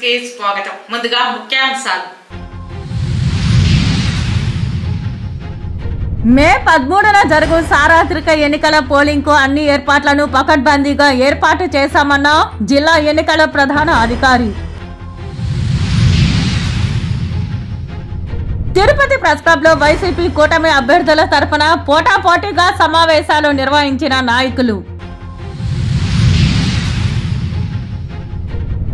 కి స్వాగతం. ముందుగా ముఖ్యాంశాలు. మే 13న జరుగు సార్వత్రిక ఎన్నికల పోలింగ్ కు అన్ని ఏర్పాట్లను పకడ్బందీగా ఏర్పాటు చేశామన్న జిల్లా ఎన్నికల ప్రధాన అధికారి. తిరుపతి ప్రెస్ క్లబ్ లో వైసీపీ కూటమి అభ్యర్థుల తరఫున పోటాపోటీగా సమావేశాలు నిర్వహించిన నాయకులు.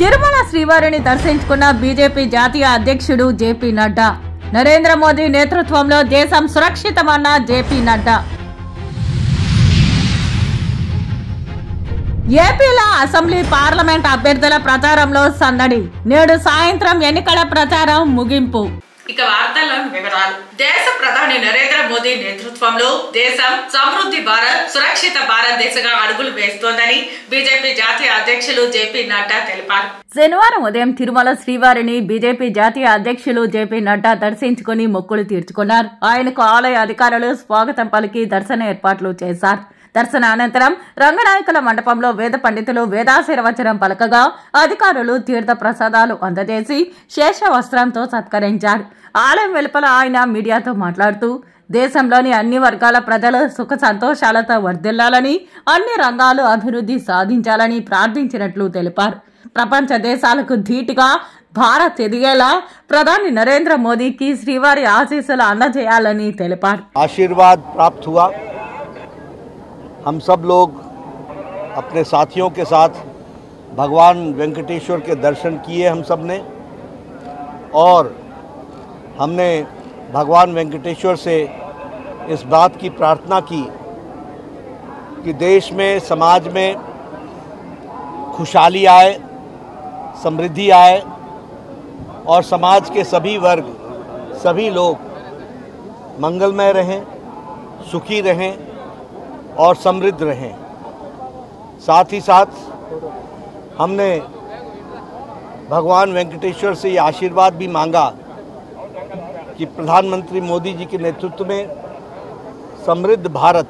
తిరుమల శ్రీవారిని దర్శించుకున్న బీజేపీ జాతీయ అధ్యక్షుడు జేపీ నడ్డా. నరేంద్ర మోదీ నేతృత్వంలో దేశం సురక్షితమన్న జేపీ నడ్డా. ఏపీలో అసెంబ్లీ పార్లమెంట్ అభ్యర్థుల ప్రచారంలో సందడి. నేడు సాయంత్రం ఎన్నికల ప్రచారం ముగింపు. ఇక వార్తల్లోని వివరాలు. దేశ ప్రధాని నరేంద్ర మోదీ నేతృత్వంలో దేశం సమృద్ధి భారత్ సురక్షిత భారత్ దిశగా అడుగులు వేస్తోందని బీజేపీ జాతీయ అధ్యక్షులు జేపీ నడ్డా తెలిపారు. శనివారం ఉదయం తిరుమల శ్రీవారిని బీజేపీ జాతీయ అధ్యక్షులు జేపీ నడ్డా దర్శించుకుని మొక్కులు తీర్చుకున్నారు. ఆయనకు ఆలయ అధికారులు స్వాగతం పలికి దర్శన ఏర్పాట్లు చేశారు. దర్శన అనంతరం రంగనాయకుల మండపంలో వేద పండితులు వేదాశీర్వచనం పలకగా అధికారులు తీర్థ ప్రసాదాలు అందజేసి శేష వస్త్రంతో సత్కరించారు. ఆలయం వెలుపల ఆయన మీడియాతో మాట్లాడుతూ దేశంలోని అన్ని వర్గాల ప్రజలు సుఖ సంతోషాలతో వర్ధిల్లాలని, అన్ని రంగాలు అభివృద్ధి సాధించాలని ప్రార్థించినట్లు తెలిపారు. ప్రపంచ దేశాలకు ధీటుగా భారత్ ఎదిగేలా ప్రధాని నరేంద్ర మోదీకి శ్రీవారి ఆశీస్సులు అందజేయాలని తెలిపారు. आशीर्वाद प्राप्त हुआ। हम सब लोग अपने साथियों के साथ भगवान वेंकटेश्वर के दर्शन किए हम सब ने, और हमने भगवान वेंकटेश्वर से इस बात की प्रार्थना की कि देश में समाज में खुशहाली आए, समृद्धि आए और समाज के सभी वर्ग सभी लोग मंगलमय रहें, सुखी रहें और समृद्ध रहें। साथ ही साथ हमने भगवान वेंकटेश्वर से ये आशीर्वाद भी मांगा कि प्रधानमंत्री मोदी जी के नेतृत्व में समृद्ध भारत,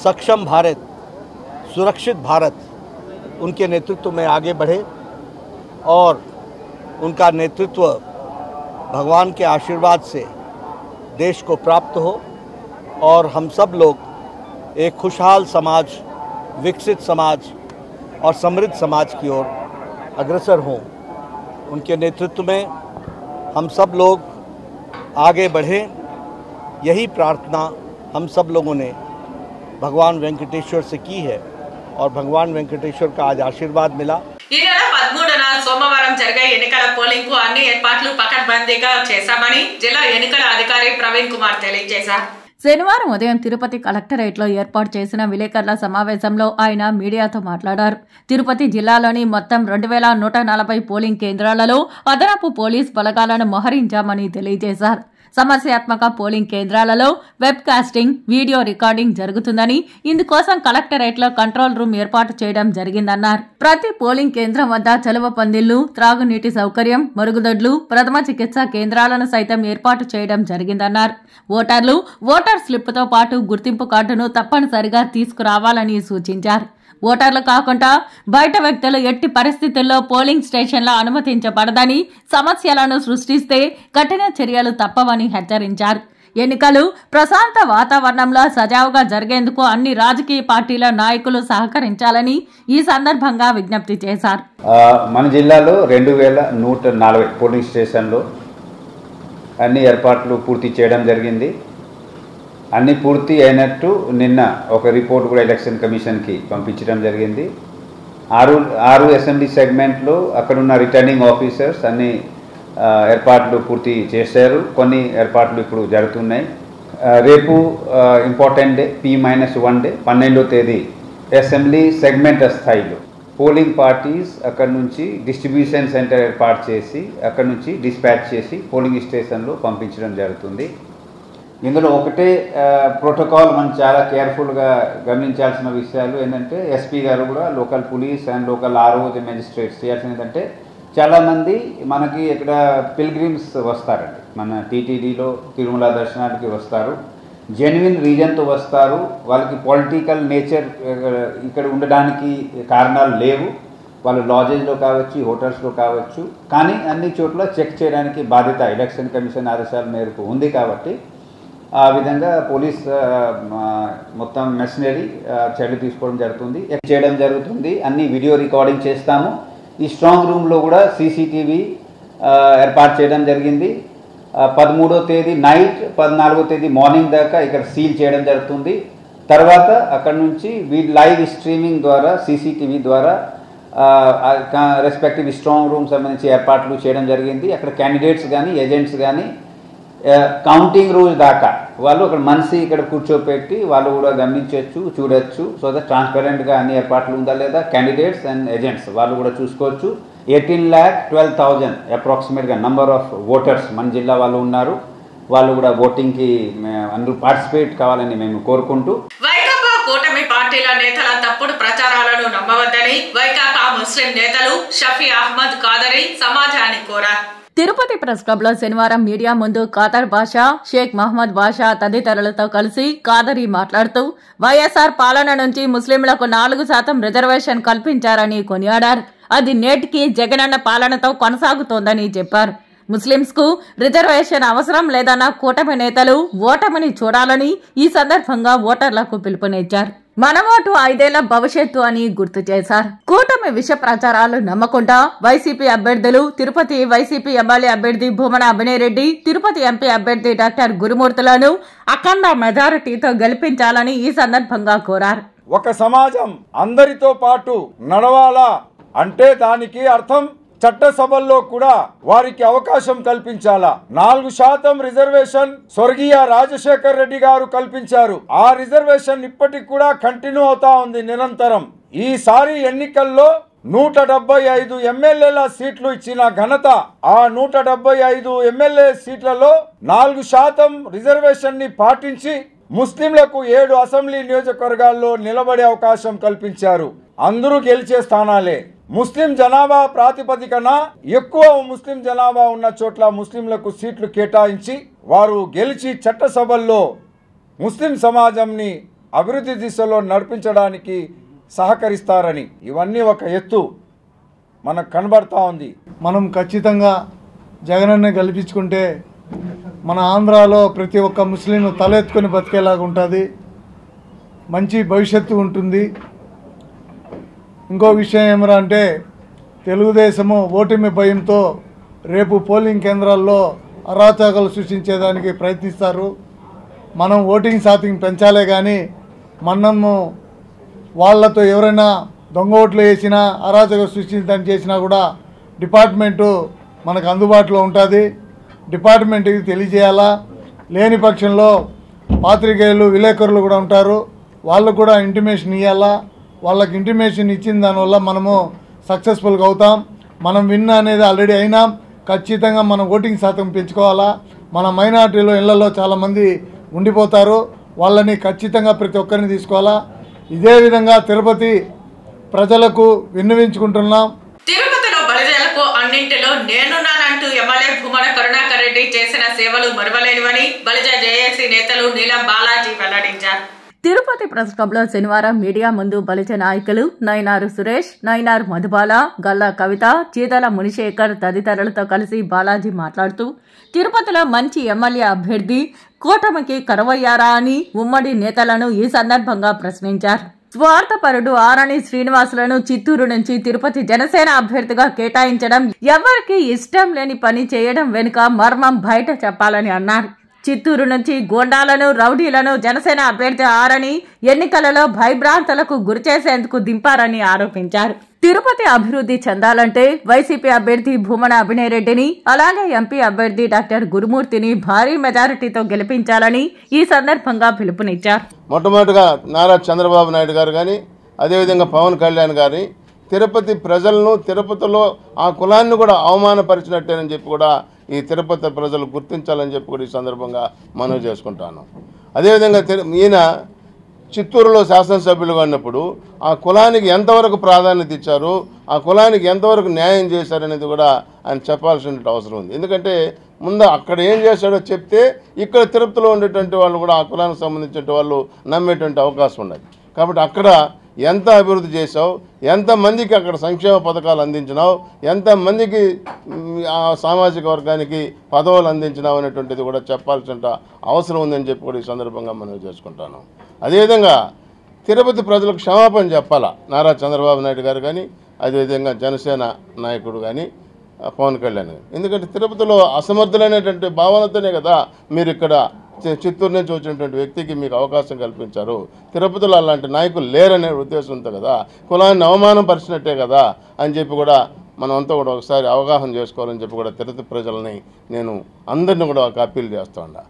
सक्षम भारत, सुरक्षित भारत उनके नेतृत्व में आगे बढ़े और उनका नेतृत्व भगवान के आशीर्वाद से देश को प्राप्त हो और हम सब लोग एक खुशहाल समाज, विकसित समाज और समृद्ध समाज की ओर अग्रसर हों। उनके नेतृत्व में हम सब लोग आगे बढ़ें, यही प्रार्थना हम सब लोगों ने भगवान वेंकटेश्वर से की है और भगवान वेंकटेश्वर का आज आशीर्वाद मिला। ఈ నెల 13న సోమవారం జరిగే ఎన్నికల పోలింగ్ కు అన్ని ఏర్పాట్లు పకడ్బందీగా చేశామని జిల్లా ఎన్నికల అధికారి ప్రవీణ్ కుమార్ తెలియజేశారు. శనివారం ఉదయం తిరుపతి కలెక్టరేట్ లో ఏర్పాటు చేసిన విలేకరుల సమావేశంలో ఆయన మీడియాతో మాట్లాడారు. తిరుపతి జిల్లాలోని మొత్తం 2140 పోలింగ్ కేంద్రాలలో అదనపు పోలీస్ బలగాలను మోహరించామని తెలియజేశారు. సమస్యాత్మక పోలింగ్ కేంద్రాలలో వెబ్ కాస్టింగ్, వీడియో రికార్డింగ్ జరుగుతుందని, ఇందుకోసం కలెక్టరేట్ లో కంట్రోల్ రూమ్ ఏర్పాటు చేయడం జరిగిందన్నారు. ప్రతి పోలింగ్ కేంద్రం వద్ద చలువ పందిళ్లు, త్రాగునీటి సౌకర్యం, మరుగుదొడ్లు, ప్రథమ చికిత్స కేంద్రాలను సైతం ఏర్పాటు చేయడం జరిగిందన్నారు. ఓటర్లు ఓటర్ స్లిప్ తో పాటు గుర్తింపు కార్డును తప్పనిసరిగా తీసుకురావాలని సూచించారు. ఓటర్లు కాకుండా బయట వ్యక్తులు ఎట్టి పరిస్థితుల్లో పోలింగ్ స్టేషన్లో అనుమతించబడదని, సమస్యలను సృష్టిస్తే కఠిన చర్యలు తప్పవని హెచ్చరించారు. ఎన్నికలు ప్రశాంత వాతావరణంలో సజావుగా జరిగేందుకు అన్ని రాజకీయ పార్టీల నాయకులు సహకరించాలని ఈ సందర్భంగా విజ్ఞప్తి చేశారు. మన జిల్లాలో 2140 పోలింగ్ స్టేషన్లో అన్ని ఏర్పాట్లు పూర్తి చేయడం జరిగింది. అన్ని పూర్తి అయినట్టు నిన్న ఒక రిపోర్ట్ కూడా ఎలక్షన్ కమిషన్కి పంపించడం జరిగింది. 6 అసెంబ్లీ సెగ్మెంట్లో అక్కడున్న రిటర్నింగ్ ఆఫీసర్స్ అన్ని ఏర్పాట్లు పూర్తి చేశారు. కొన్ని ఏర్పాట్లు ఇప్పుడు జరుగుతున్నాయి. రేపు ఇంపార్టెంట్ డే P-1 డే 12వ తేదీ అసెంబ్లీ సెగ్మెంట్ స్థాయిలో పోలింగ్ పార్టీస్ అక్కడ నుంచి డిస్ట్రిబ్యూషన్ సెంటర్ ఏర్పాటు చేసి అక్కడ నుంచి డిస్పాచ్ చేసి పోలింగ్ స్టేషన్లో పంపించడం జరుగుతుంది. ఇందులో ఒకటే ప్రోటోకాల్ మనం చాలా కేర్ఫుల్గా గమనించాల్సిన విషయాలు ఏంటంటే ఎస్పీ గారు కూడా local police and local RO magistrates చేయాల్సింది ఏంటంటే చాలామంది మనకి ఇక్కడ పిల్గ్రిమ్స్ వస్తారండి. మన టీటీడీలో తిరుమల దర్శనానికి వస్తారు, జెన్యున్ రీజన్తో వస్తారు. వాళ్ళకి పొలిటికల్ నేచర్ ఇక్కడ ఉండడానికి కారణాలు లేవు. వాళ్ళు లాడ్జెస్లో కావచ్చు, హోటల్స్లో కావచ్చు, కానీ అన్ని చోట్ల చెక్ చేయడానికి బాధ్యత ఎలక్షన్ కమిషన్ ఆదేశాల మేరకు ఉంది కాబట్టి ఆ విధంగా పోలీస్ మొత్తం మెషినరీ చర్యలు తీసుకోవడం జరుగుతుంది. అన్ని వీడియో రికార్డింగ్ చేస్తాము. ఈ స్ట్రాంగ్ రూమ్లో కూడా సీసీటీవీ ఏర్పాటు చేయడం జరిగింది. 13వ తేదీ నైట్ 14వ తేదీ మార్నింగ్ దాకా ఇక్కడ సీల్ చేయడం జరుగుతుంది. తర్వాత అక్కడ నుంచి లైవ్ స్ట్రీమింగ్ ద్వారా సీసీటీవీ ద్వారా రెస్పెక్టివ్ స్ట్రాంగ్ రూమ్ సంబంధించి ఏర్పాట్లు చేయడం జరిగింది. అక్కడ క్యాండిడేట్స్ కానీ ఏజెంట్స్ కానీ కౌంటింగ్ రోజు దాకా వాళ్ళు అక్కడ మనిషి ఇక్కడ కూర్చోపెట్టి వాళ్ళు కూడా గమనించవచ్చు, చూడొచ్చు. సో దట్ ట్రాన్స్పరెంట్గా అన్ని ఏర్పాట్లు ఉందా లేదా క్యాండిడేట్స్ అండ్ ఏజెంట్స్ వాళ్ళు కూడా చూసుకోవచ్చు. 18,12,000 అప్రాక్సిమేట్గా నంబర్ ఆఫ్ ఓటర్స్ మన జిల్లా వాళ్ళు ఉన్నారు. వాళ్ళు కూడా ఓటింగ్కి అందరూ పార్టిసిపేట్ కావాలని మేము కోరుకుంటూ వైకాపా కూటమి పార్టీల నేతల తప్పుడు ప్రచారాలను నమ్మవద్దని వైకాపా ముస్లిం నేతలు షఫీ అహ్మద్ కాదరి సమాజాన్ని కోరారు. తిరుపతి ప్రెస్ క్లబ్ లో శనివారం మీడియా ముందు ఖాదర్ బాషా, షేక్ మహమ్మద్ బాషా తదితరులతో కలిసి కాదరి మాట్లాడుతూ వైఎస్ఆర్ పాలన నుంచి ముస్లింలకు 4% రిజర్వేషన్ కల్పించారని కొనియాడారు. అది నేటికి జగనన్న పాలనతో కొనసాగుతోందని చెప్పారు. ముస్లింస్ కు రిజర్వేషన్ అవసరం లేదన్న కూటమి నేతలు ఓటమిని చూడాలని ఈ సందర్భంగా ఓటర్లకు పిలుపునిచ్చారు. మన ఓటు 5 ఏళ్ల భవిష్యత్తు అని గుర్తు చేశారు. కూటమి విష ప్రచారాలు నమ్మకుండా వైసీపీ అభ్యర్థులు తిరుపతి వైసీపీ ఎమ్మెల్యే అభ్యర్థి భూమన అభినయ్ రెడ్డి, తిరుపతి ఎంపీ అభ్యర్థి డాక్టర్ గురుమూర్తులను అఖండ మెజారిటీతో గెలిపించాలని ఈ సందర్భంగా కోరారు. ఒక సమాజం అందరితో పాటు నడవాలా అంటే దానికి అర్థం చట్టసభల్లో కూడా వారికి అవకాశం కల్పించాలా. 4% రిజర్వేషన్ స్వర్గీయ రాజశేఖర్ రెడ్డి గారు కల్పించారు. ఆ రిజర్వేషన్ ఇప్పటికి కూడా కంటిన్యూ అవుతా ఉంది నిరంతరం. ఈసారి ఎన్నికల్లో 175 ఎమ్మెల్యేల సీట్లు ఇచ్చిన ఘనత ఆ 175 ఎమ్మెల్యే సీట్లలో 4% రిజర్వేషన్ ని పాటించి ముస్లింలకు 7 అసెంబ్లీ నియోజకవర్గాల్లో నిలబడే అవకాశం కల్పించారు. అందరూ గెలిచే స్థానాలే. ముస్లిం జనాభా ప్రాతిపదికన ఎక్కువ ముస్లిం జనాభా ఉన్న చోట్ల ముస్లింలకు సీట్లు కేటాయించి వారు గెలిచి చట్టసభల్లో ముస్లిం సమాజంని అభివృద్ధి దిశలో నడిపించడానికి సహకరిస్తారని ఇవన్నీ ఒక ఎత్తు మనకు కనబడతా ఉంది. మనం ఖచ్చితంగా జగనన్న గెలిపించుకుంటే మన ఆంధ్రాలో ప్రతి ఒక్క ముస్లిం తలెత్తుకొని బతికేలాగా ఉంటుంది, మంచి భవిష్యత్తు ఉంటుంది. ఇంకో విషయం ఏమరా అంటే తెలుగుదేశము ఓటమి భయంతో రేపు పోలింగ్ కేంద్రాల్లో అరాచకాలు సృష్టించేదానికి ప్రయత్నిస్తారు. మనం ఓటింగ్ శాతం పెంచాలే కానీ మనము వాళ్ళతో ఎవరైనా దొంగ ఓట్లు వేసినా అరాచకం సృష్టించడానికి చేసినా కూడా డిపార్ట్మెంటు మనకు అందుబాటులో ఉంటుంది. డిపార్ట్మెంట్కి తెలియజేయాలా. లేని పక్షంలో పాత్రికేయులు విలేకరులు కూడా ఉంటారు, వాళ్ళకు కూడా ఇంటిమేషన్ ఇవ్వాలా. వాళ్ళకి ఇంటిమేషన్ ఇచ్చిన దానివల్ల మనము సక్సెస్ఫుల్గా అవుతాం. మనం విన్ అనేది ఆల్రెడీ అయినాం. ఖచ్చితంగా మనం ఓటింగ్ శాతం పెంచుకోవాలా. మన మైనార్టీలో ఇళ్లలో చాలామంది ఉండిపోతారు, వాళ్ళని ఖచ్చితంగా ప్రతి ఒక్కరిని తీసుకోవాలా. ఇదే విధంగా తిరుపతి ప్రజలకు విన్నవించుకుంటున్నాం. తిరుపతిలో బలిజలకు అన్నింటిలో నేనున్నానంటూ ఎమ్మెల్యే భూమన కరుణాకర్ రెడ్డి చేసిన సేవలు మరువలేనివని బలిజ జేఏసీ నేతలు నీలం బాలాజీ వెల్లడించారు. తిరుపతి ప్రెస్ క్లబ్ లో శనివారం మీడియా ముందు బలిజ నాయకులు నైనారు సురేష్, నైనారు మధుబాల, గల్లా కవిత, చీదల మునిశేఖర్ తదితరులతో కలిసి బాలాజీ మాట్లాడుతూ తిరుపతిలో మంచి ఎమ్మెల్యే అభ్యర్థి కూటమికి కరువయ్యారా అని ఉమ్మడి నేతలను ఈ సందర్భంగా ప్రశ్నించారు. స్వార్థపరుడు ఆరణి శ్రీనివాసులను చిత్తూరు నుంచి తిరుపతి జనసేన అభ్యర్థిగా కేటాయించడం ఎవరికి ఇష్టం లేని పని చేయడం వెనుక మర్మం బయట చెప్పాలని అన్నారు. చిత్తూరు నుంచి గోండాలను, రౌడీలను జనసేన అభ్యర్థి ఆరని ఎన్నికలలో భయభ్రాంతులకు గురిచేసేందుకు దింపారని ఆరోపించారు. తిరుపతి అభివృద్ధి చెందాలంటే వైసీపీ అభ్యర్థి భూమన అభినయ్ రెడ్డిని, అలాగే ఎంపీ అభ్యర్థి డాక్టర్ గురుమూర్తిని భారీ మెజారిటీతో గెలిపించాలని ఈ సందర్భంగా పిలుపునిచ్చారు. మొట్టమొదటిగా నారా చంద్రబాబు నాయుడు గారు కానీ అదేవిధంగా పవన్ కళ్యాణ్ గారి తిరుపతి ప్రజలను, తిరుపతిలో ఆ కులాన్ని కూడా అవమానపరిచినట్టేనని చెప్పి కూడా ఈ తిరుపతి ప్రజలు గుర్తించాలని చెప్పి కూడా ఈ సందర్భంగా మనవి చేసుకుంటాను. అదేవిధంగా ఈయన చిత్తూరులో శాసనసభ్యులుగా ఉన్నప్పుడు ఆ కులానికి ఎంతవరకు ప్రాధాన్యత ఇచ్చారు, ఆ కులానికి ఎంతవరకు న్యాయం చేశారనేది కూడా ఆయన చెప్పాల్సిన అవసరం ఉంది. ఎందుకంటే ముందు అక్కడ ఏం చేశాడో చెప్తే ఇక్కడ తిరుపతిలో ఉండేటువంటి వాళ్ళు కూడా ఆ కులానికి సంబంధించిన వాళ్ళు నమ్మేటువంటి అవకాశం ఉన్నది. కాబట్టి అక్కడ ఎంత అభివృద్ధి చేసావు, ఎంతమందికి అక్కడ సంక్షేమ పథకాలు అందించినావు, ఎంతమందికి ఆ సామాజిక వర్గానికి పదవులు అందించినావు అనేటువంటిది కూడా చెప్పాల్సిన అవసరం ఉందని చెప్పి కూడా ఈ సందర్భంగా మనం చేసుకుంటాను. అదేవిధంగా తిరుపతి ప్రజలకు క్షమాపణ చెప్పాలా నారా చంద్రబాబు నాయుడు గారు కానీ, అదేవిధంగా జనసేన నాయకుడు కానీ పవన్ కళ్యాణ్ గారు. ఎందుకంటే తిరుపతిలో అసమర్థులైనటువంటి భావనతోనే కదా మీరు ఇక్కడ చిత్తూరు నుంచి వచ్చినటువంటి వ్యక్తికి మీకు అవకాశం కల్పించారు. తిరుపతిలో అలాంటి నాయకులు లేరనే ఉద్దేశంతో కదా, కులాన్ని అవమానం పరిచినట్టే కదా అని చెప్పి కూడా మనం అంతా కూడా ఒకసారి అవగాహన చేసుకోవాలని చెప్పి కూడా తిరుపతి ప్రజలని నేను అందరినీ కూడా ఒక అప్పీల్ చేస్తూ ఉన్నా.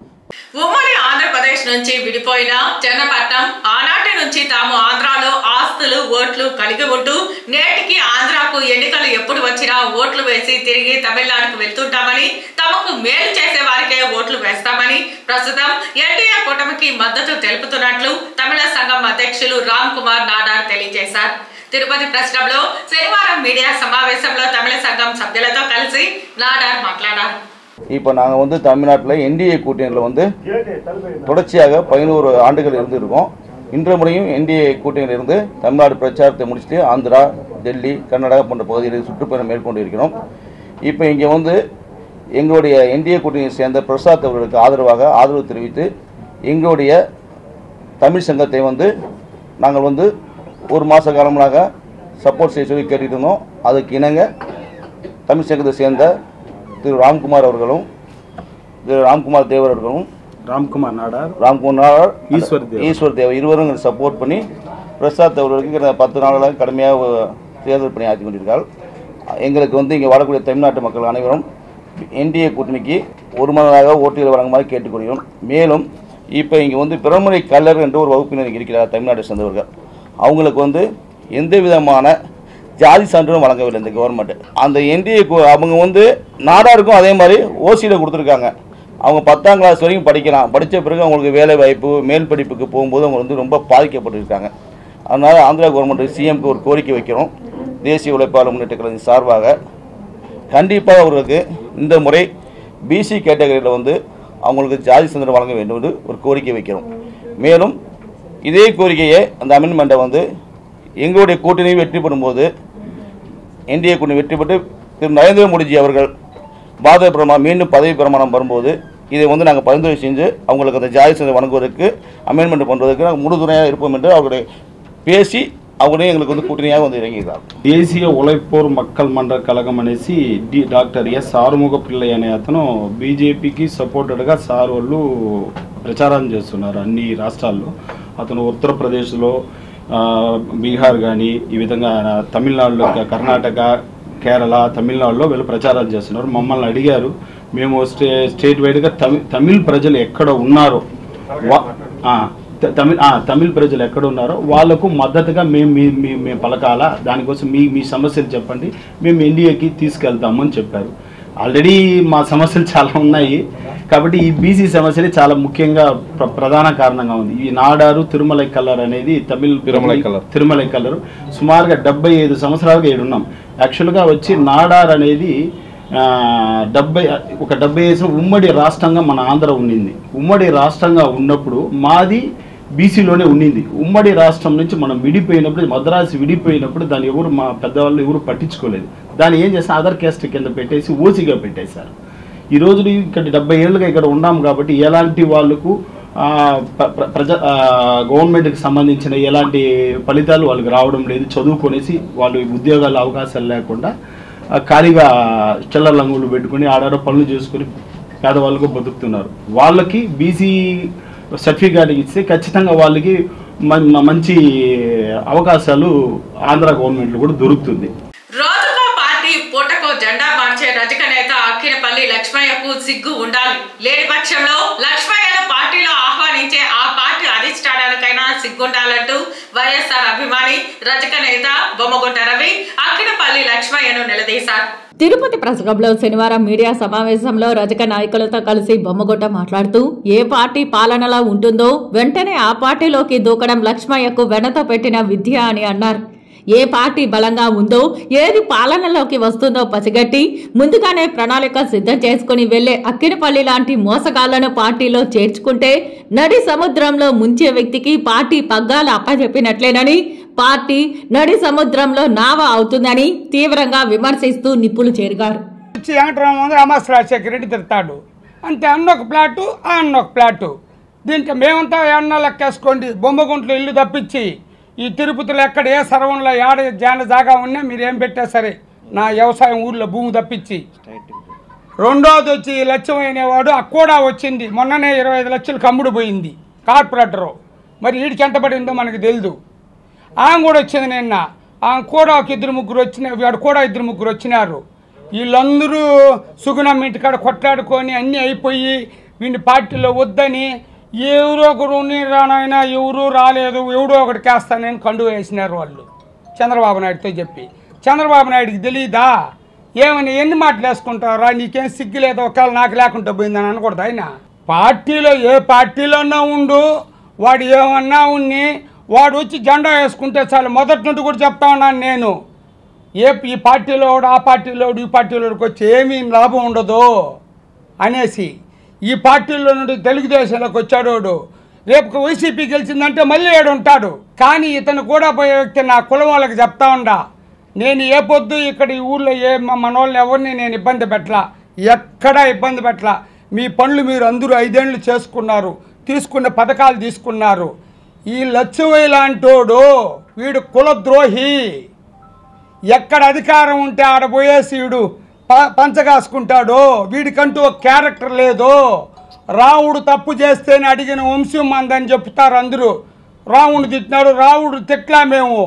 ఉమ్మడి ఆంధ్రప్రదేశ్ నుంచి విడిపోయిన చన్నపట్నం ఆనాటి నుంచి తాము ఆంధ్రాలో ఆస్తులు ఓట్లు కలిగి ఉంటూ నేటికి ఆంధ్రాకు ఎన్నికలు ఎప్పుడు వచ్చినా ఓట్లు వేసి తిరిగి తమిళనాడుకు వెళ్తుంటామని, తమకు మేలు చేసే వారికే ఓట్లు వేస్తామని ప్రస్తుతం ఎన్డీఏ కూటమికి మద్దతు తెలుపుతున్నట్లు తమిళ సంఘం అధ్యక్షులు రామ్ కుమార్ నాడార్ తెలియజేశారు. తిరుపతి ప్రెస్ క్లబ్ లో శనివారం మీడియా సమావేశంలో తమిళ సంఘం సభ్యులతో కలిసి నాడార్ మాట్లాడారు. இப்போ நாங்கள் வந்து தமிழ்நாட்டில் என்டிஏ கூட்டணியில் வந்து தொடர்ச்சியாக 11 ஆண்டுகள் இருந்திருக்கோம். இன்ற முறையும் என்டிஏ கூட்டணியில் இருந்து தமிழ்நாடு பிரச்சாரத்தை முடிச்சுட்டு ஆந்திரா, டெல்லி, கர்நாடகா போன்ற பகுதிகளில் சுற்றுப்பயணம் மேற்கொண்டு இருக்கிறோம். இப்போ இங்கே வந்து எங்களுடைய என்டிஏ கூட்டணியை சேர்ந்த பிரசாத் அவர்களுக்கு ஆதரவு தெரிவித்து எங்களுடைய தமிழ் சங்கத்தை வந்து நாங்கள் வந்து 1 மாத காலமாக சப்போர்ட் செய்ய சொல்லி கேட்டுட்டு இருந்தோம். அதுக்கு இணங்க தமிழ் சங்கத்தை சேர்ந்த திரு ராம்குமார் அவர்களும் திரு ராம்குமார் தேவர் அவர்களும் ராம்குமார் நாடார் ஈஸ்வர் தேவர் இருவரும் சப்போர்ட் பண்ணி பிரசாத் அவர்களுக்கு 10 நாளாக கடுமையாக தேர்தல் பணி ஆற்றி கொண்டிருக்கிறார்கள். எங்களுக்கு வந்து இங்கே வாழக்கூடிய தமிழ்நாட்டு மக்கள் அனைவரும் என்டிஏ கூட்டணிக்கு ஒருமனதாக ஓட்டுகளை வழங்குமாறு கேட்டுக்கொள்கிறோம். மேலும் இப்போ இங்கே வந்து பிறமொழி கல்லர் என்ற ஒரு வகுப்பினர் இருக்கிறார் தமிழ்நாட்டை சேர்ந்தவர்கள். அவங்களுக்கு வந்து எந்த விதமான ஜாதி சான்றிதழும் வழங்கவில்லை இந்த கவர்மெண்ட். அந்த என்டிஏ அவங்க வந்து நாடாருக்கும் அதே மாதிரி ஓசியில் கொடுத்துருக்காங்க. அவங்க 10ஆம் கிளாஸ் வரைக்கும் படிக்கலாம். படித்த பிறகு அவங்களுக்கு வேலை வாய்ப்பு மேல் படிப்புக்கு போகும்போது அவங்க வந்து ரொம்ப பாதிக்கப்பட்டிருக்காங்க. அதனால் ஆந்திரா கவர்மெண்ட் சிஎம்க்கு ஒரு கோரிக்கை வைக்கிறோம். தேசிய உழைப்பாளர் முன்னேற்ற கழகத்தின் சார்பாக கண்டிப்பாக அவர்களுக்கு இந்த முறை பிசி கேட்டகரியில் வந்து அவங்களுக்கு ஜாதி சான்றிதழ் வழங்க வேண்டும் என்று ஒரு கோரிக்கை வைக்கிறோம். மேலும் இதே கோரிக்கையை அந்த அமெண்ட்மெண்ட்டை வந்து எங்களுடைய கூட்டணி வெற்றி பெறும்போது என்டிஏ கூட்டணி வெற்றி பெற்று திரு நரேந்திர மோடிஜி அவர்கள் மீண்டும் பதவி பிரமாணம் வரும்போது இதை வந்து நாங்கள் பரிந்துரை செஞ்சு அவங்களுக்கு அந்த ஜாதி சான்றிதழ் வழங்குவதற்கு அமெண்ட்மெண்ட் பண்ணுறதுக்கு நாங்கள் முழுதுணையாக இருப்போம் என்று அவருடைய பேசி அவங்களையும் எங்களுக்கு வந்து கூட்டணியாக வந்து ఇరంగిస్తారు. దేశీయ ఉలైపోర్ మక్కల్ మండల కలగం అనేసి డాక్టర్ ఎస్ ఆరుముగ పిల్లయ్య అనే అతను బీజేపీకి సపోర్టెడ్గా సార్ వాళ్ళు ప్రచారం చేస్తున్నారు అన్ని రాష్ట్రాల్లో. అతను ఉత్తరప్రదేశ్లో, బీహార్ కానీ ఈ విధంగా తమిళనాడులో, కర్ణాటక, కేరళ, తమిళనాడులో వీళ్ళు ప్రచారాలు చేస్తున్నారు. మమ్మల్ని అడిగారు, మేము స్టేట్ వైడ్గా తమిళ్ ప్రజలు ఎక్కడ ఉన్నారో తమిళ్ ప్రజలు ఎక్కడ ఉన్నారో వాళ్లకు మద్దతుగా మేము పలకాలా, దానికోసం మీ సమస్యలు చెప్పండి, మేము ఎన్డీఏకి తీసుకెళ్తామని చెప్పారు. ఆల్రెడీ మా సమస్యలు చాలా ఉన్నాయి కాబట్టి ఈ బీసీ సమస్యలు చాలా ముఖ్యంగా ప్రధాన కారణంగా ఉంది. ఈ నాడారు తిరుమలై కల్లర్ అనేది తిరుమలై కల్లర్ సుమారుగా 75 సంవత్సరాలుగా ఏడున్నాం. యాక్చువల్గా వచ్చి నాడార్ అనేది 70 ఉమ్మడి రాష్ట్రంగా మన ఆంధ్ర ఉండింది. ఉమ్మడి రాష్ట్రంగా ఉన్నప్పుడు మాది బీసీలోనే ఉండింది. ఉమ్మడి రాష్ట్రం నుంచి మనం విడిపోయినప్పుడు, మద్రాసు విడిపోయినప్పుడు దాన్ని ఎవరు మా పెద్దవాళ్ళు ఎవరు పట్టించుకోలేదు. దాన్ని ఏం చేస్తారు, అదర్ క్యాస్ట్ కింద పెట్టేసి ఓసీగా పెట్టేశారు. ఈ రోజు ఇక్కడ 70 ఏళ్ళుగా ఇక్కడ ఉన్నాం కాబట్టి ఎలాంటి వాళ్ళకు గవర్నమెంట్కి సంబంధించిన ఎలాంటి ఫలితాలు వాళ్ళకి రావడం లేదు. చదువుకొనేసి వాళ్ళు ఉద్యోగాల అవకాశాలు లేకుండా ఖాళీగా చిల్లర లంగులు పెట్టుకుని ఆడారో పనులు చేసుకుని పేదవాళ్ళకు బతుకుతున్నారు. వాళ్ళకి బీసీ సర్టిఫికేట్ ఇస్తే ఖచ్చితంగా వాళ్ళకి మంచి అవకాశాలు ఆంధ్ర గవర్నమెంట్లో కూడా దొరుకుతుంది. రోజుకో పార్టీ పూటకో జెండా మార్చే రజక నేత అక్కినపల్లి లక్ష్మయ్యకు సిగ్గు ఉండాలి. లేని పక్షంలో లక్ష్మయ్యను పార్టీలో ఆహ్వానించే ఆ పార్టీ అధిష్టానానికైనా సిగ్గుండాలంటూ వైఎస్ఆర్ అభిమాని రజక నేత బొమ్మగుంట రవి అక్కినపల్లి లక్ష్మయ్యను నిలదీశారు. తిరుపతి ప్రెస్ క్లబ్లో శనివారం మీడియా సమావేశంలో రజక నాయకులతో కలిసి బొమ్మగుట్ట మాట్లాడుతూ ఏ పార్టీ పాలనలో ఉంటుందో వెంటనే ఆ పార్టీలోకి దూకడం లక్ష్మయ్యకు వెనతో పెట్టిన విద్య అని అన్నారు. ఏ పార్టీ బలంగా ఉందో, ఏది పాలనలోకి వస్తుందో పసిగట్టి ముందుగానే ప్రణాళిక సిద్ధం చేసుకుని వెళ్లే అక్కినపల్లి లాంటి మోసగాళ్లను పార్టీలో చేర్చుకుంటే నడి సముద్రంలో ముంచే వ్యక్తికి పార్టీ పగ్గాలు అప్పచెప్పినట్లేనని పార్టీ నడి సముద్రంలో నావ అవుతుందని తీవ్రంగా విమర్శిస్తూ నిప్పులు చెరిగారు. రామాస్ రాజశేఖర రెడ్డి తిడతాడు అంటే అన్నొక ప్లాటు అన్నొక ప్లాటు. దీంట్లో మేమంతా ఏమన్నా లెక్కేసుకోండి, బొమ్మగుంట్లో ఇల్లు తప్పించి ఈ తిరుపతిలో ఎక్కడ ఏ సర్వంలో ఏడ జాన జాగా ఉన్నా మీరు ఏం పెట్టా సరే నా వ్యవసాయం ఊర్లో భూమి తప్పించి. రెండోది వచ్చి లక్ష్యం అనేవాడు కూడా వచ్చింది మొన్ననే 25 లక్షలు కమ్ముడు పోయింది కార్పొరేటరు. మరి వీడికి ఎంత పడిందో మనకు తెలియదు. ఆమె కూడా వచ్చింది నిన్న, ఆమె కూడా ఒక 2-3 వచ్చినారు, వాడు కూడా 2-3 వచ్చినారు. వీళ్ళందరూ సుగుణం ఇంటికాడ కొట్లాడుకొని అన్నీ అయిపోయి వీడిని పార్టీలో వద్దని ఎవరో ఒకరు రానైనా ఎవరూ రాలేదు ఎవడో ఒకటి కేస్తానని కండు వేసినారు వాళ్ళు చంద్రబాబు నాయుడుతో చెప్పి. చంద్రబాబు నాయుడికి తెలియదా ఏమని ఎన్ని మాటలు వేసుకుంటారా, నీకేం సిగ్గు లేదు ఒకవేళ నాకు లేకుండా పోయిందని అనకూడదు. ఆయన పార్టీలో ఏ పార్టీలోన్నా ఉండు, వాడు ఏమన్నా ఉన్ని వాడు వచ్చి జెండా వేసుకుంటే చాలు. మొదటి నుండి కూడా చెప్తా ఉన్నాను నేను, ఈ పార్టీలో ఆ పార్టీలో ఈ పార్టీలోకి వచ్చి ఏమీ లాభం ఉండదు అనేసి. ఈ పార్టీలో నుండి తెలుగుదేశంలోకి వచ్చాడు, రేపు వైసీపీ గెలిచిందంటే మళ్ళీ ఏడు ఉంటాడు. కానీ ఇతను కూడా పోయే వ్యక్తి నా కులం వాళ్ళకి చెప్తా ఉండా, నేను ఏ పొద్దు ఇక్కడ ఈ ఊళ్ళో మన వాళ్ళని ఎవరిని నేను ఇబ్బంది పెట్టలా, ఎక్కడా ఇబ్బంది పెట్టలా. మీ పనులు మీరు అందరూ 5 ఏళ్ళు చేసుకున్నారు, తీసుకున్న పథకాలు తీసుకున్నారు. ఈ లక్ష్మయ్య లాంటోడు వీడు కులద్రోహి. ఎక్కడ అధికారం ఉంటే ఆడ పోయేసి వీడు పంచగాసుకుంటాడో. వీడికంటూ ఒక క్యారెక్టర్ లేదు. రావుడు తప్పు చేస్తేనే అడిగిన వంశం మందని చెప్తారు అందరూ. రావుడు తిట్టినాడు, రావుడు తిట్లా మేము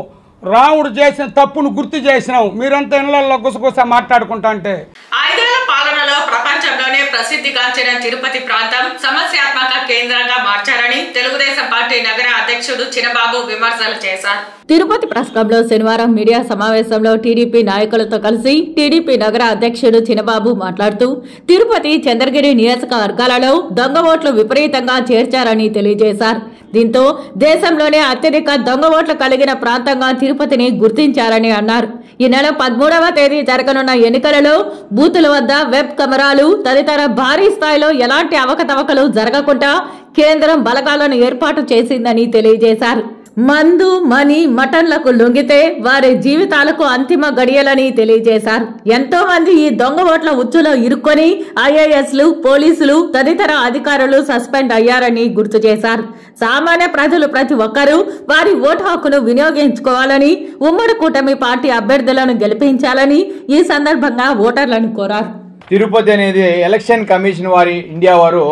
రావుడు చేసిన తప్పును గుర్తు చేసినాం. మీరంతా ఇళ్లలో గుసగుస మాట్లాడుకుంటా అంటే 5 ఏళ్ల పాలనలో ప్రపంచంలోనే ప్రసిద్ధిగాంచిన తిరుపతి ప్రాంతం సమస్యాత్మక కేంద్రంగా మార్చారని తెలుగుదేశం పార్టీ నగర అధ్యక్షుడు చినబాబు విమర్శలు చేశారు. తిరుపతి ప్రెస్ క్లబ్ లో శనివారం మీడియా సమావేశంలో టీడీపీ నాయకులతో కలిసి టీడీపీ నగర అధ్యక్షుడు చినబాబు మాట్లాడుతూ తిరుపతి చంద్రగిరి నియోజకవర్గాలలో దొంగ ఓట్లు విపరీతంగా చేర్చారని తెలియజేశారు. దీంతో దేశంలోనే అత్యధిక దొంగ ఓట్లు కలిగిన ప్రాంతంగా తిరుపతిని గుర్తించారని అన్నారు. ఈ నెల 13వ తేదీ జరగనున్న ఎన్నికలలో బూతుల వద్ద వెబ్ కెమెరాలు తదితర భారీ స్థాయిలో ఎలాంటి అవకతవకలు జరగకుండా కేంద్రం బలగాలను ఏర్పాటు చేసిందని తెలియజేశారు. మందు మనీ మటన్లకు లొంగితే వారి జీవితాలకు అంతిమ గడియలని తెలియజేశారు. ఎంతో మంది ఈ దొంగ ఓట్ల ఉచ్చులో ఇరుక్కొని ఐఏఎస్లు, పోలీసులు తదితర అధికారులు సస్పెండ్ అయ్యారని గుర్తు చేశారు. సామాన్య ప్రజలు ప్రతి ఒక్కరూ వారి ఓటు హక్కును వినియోగించుకోవాలని, ఉమ్మడి కూటమి పార్టీ అభ్యర్థులను గెలిపించాలని ఈ సందర్భంగా ఓటర్లను కోరారు. తిరుపతి అనేది ఎలక్షన్ కమిషన్ వారి ఇండియా వారు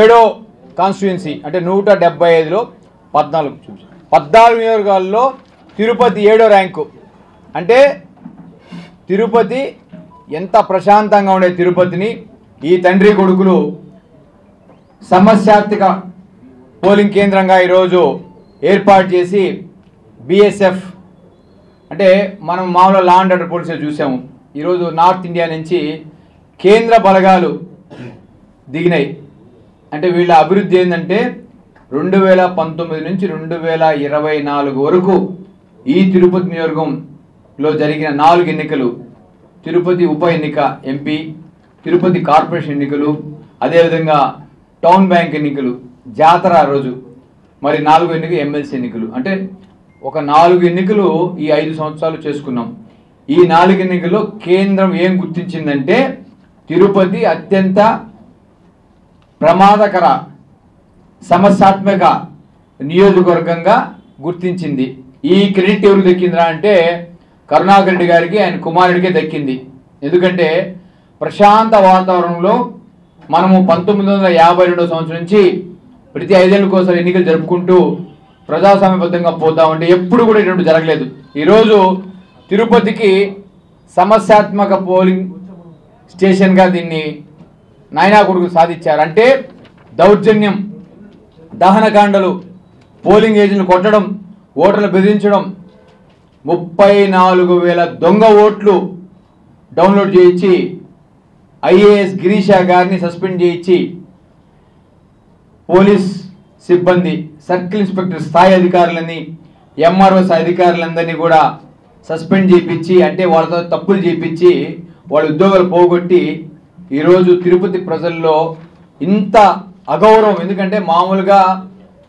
7వ కాన్స్టిట్యుయెన్సీ అంటే 175లో 14 నియోజకవర్గాల్లో తిరుపతి 7వ ర్యాంకు. అంటే తిరుపతి ఎంత ప్రశాంతంగా ఉండే తిరుపతిని ఈ తండ్రి కొడుకులు సమస్యాత్మక పోలింగ్ కేంద్రంగా ఈరోజు ఏర్పాటు చేసి బీఎస్ఎఫ్ అంటే మనం మామూలు లా అండ్ ఆర్డర్ పోలీసులు చూసాము. ఈరోజు నార్త్ ఇండియా నుంచి కేంద్ర బలగాలు దిగినాయి. అంటే వీళ్ళ అభివృద్ధి ఏంటంటే 2019 నుంచి 2024 వరకు ఈ తిరుపతి నియోజకవర్గంలో జరిగిన 4 ఎన్నికలు, తిరుపతి ఉప ఎన్నిక ఎంపీ, తిరుపతి కార్పొరేషన్ ఎన్నికలు, అదేవిధంగా టౌన్ బ్యాంక్ ఎన్నికలు, జాతర రోజు మరి 4 ఎన్నికలు ఎమ్మెల్సీ ఎన్నికలు. అంటే ఒక 4 ఎన్నికలు ఈ 5 సంవత్సరాలు చేసుకున్నాం. ఈ 4 ఎన్నికల్లో కేంద్రం ఏం గుర్తించిందంటే తిరుపతి అత్యంత ప్రమాదకర సమస్యాత్మక నియోజకవర్గంగా గుర్తించింది. ఈ క్రెడిట్ ఎవరికి దక్కిందిరా అంటే కరుణాకర్ రెడ్డి గారికి, ఆయన కుమారుడికే దక్కింది. ఎందుకంటే ప్రశాంత వాతావరణంలో మనము 1952 సంవత్సరం నుంచి ప్రతి 5 ఏళ్ళకోసారి ఎన్నికలు జరుపుకుంటూ ప్రజాస్వామ్యబద్ధంగా పోతామంటే ఎప్పుడు కూడా ఇటువంటి జరగలేదు. ఈరోజు తిరుపతికి సమస్యాత్మక పోలింగ్ స్టేషన్గా దీన్ని నాయనా కొడుకు సాధించారు. అంటే దౌర్జన్యం, దహనకాండలు, పోలింగ్ ఏజెంట్లు కొట్టడం, ఓటర్లు బెదిరించడం, 34,000 దొంగ ఓట్లు డౌన్లోడ్ చేయించి ఐఏఎస్ గిరీషా గారిని సస్పెండ్ చేయించి పోలీస్ సిబ్బంది, సర్కిల్ ఇన్స్పెక్టర్ స్థాయి అధికారులని, ఎంఆర్ఓ అధికారులందరినీ కూడా సస్పెండ్ చేయించి అంటే వాళ్ళతో తప్పులు చేయించి వాళ్ళ ఉద్యోగాలు పోగొట్టి ఈరోజు తిరుపతి ప్రజల్లో ఇంత అగౌరవం. ఎందుకంటే మామూలుగా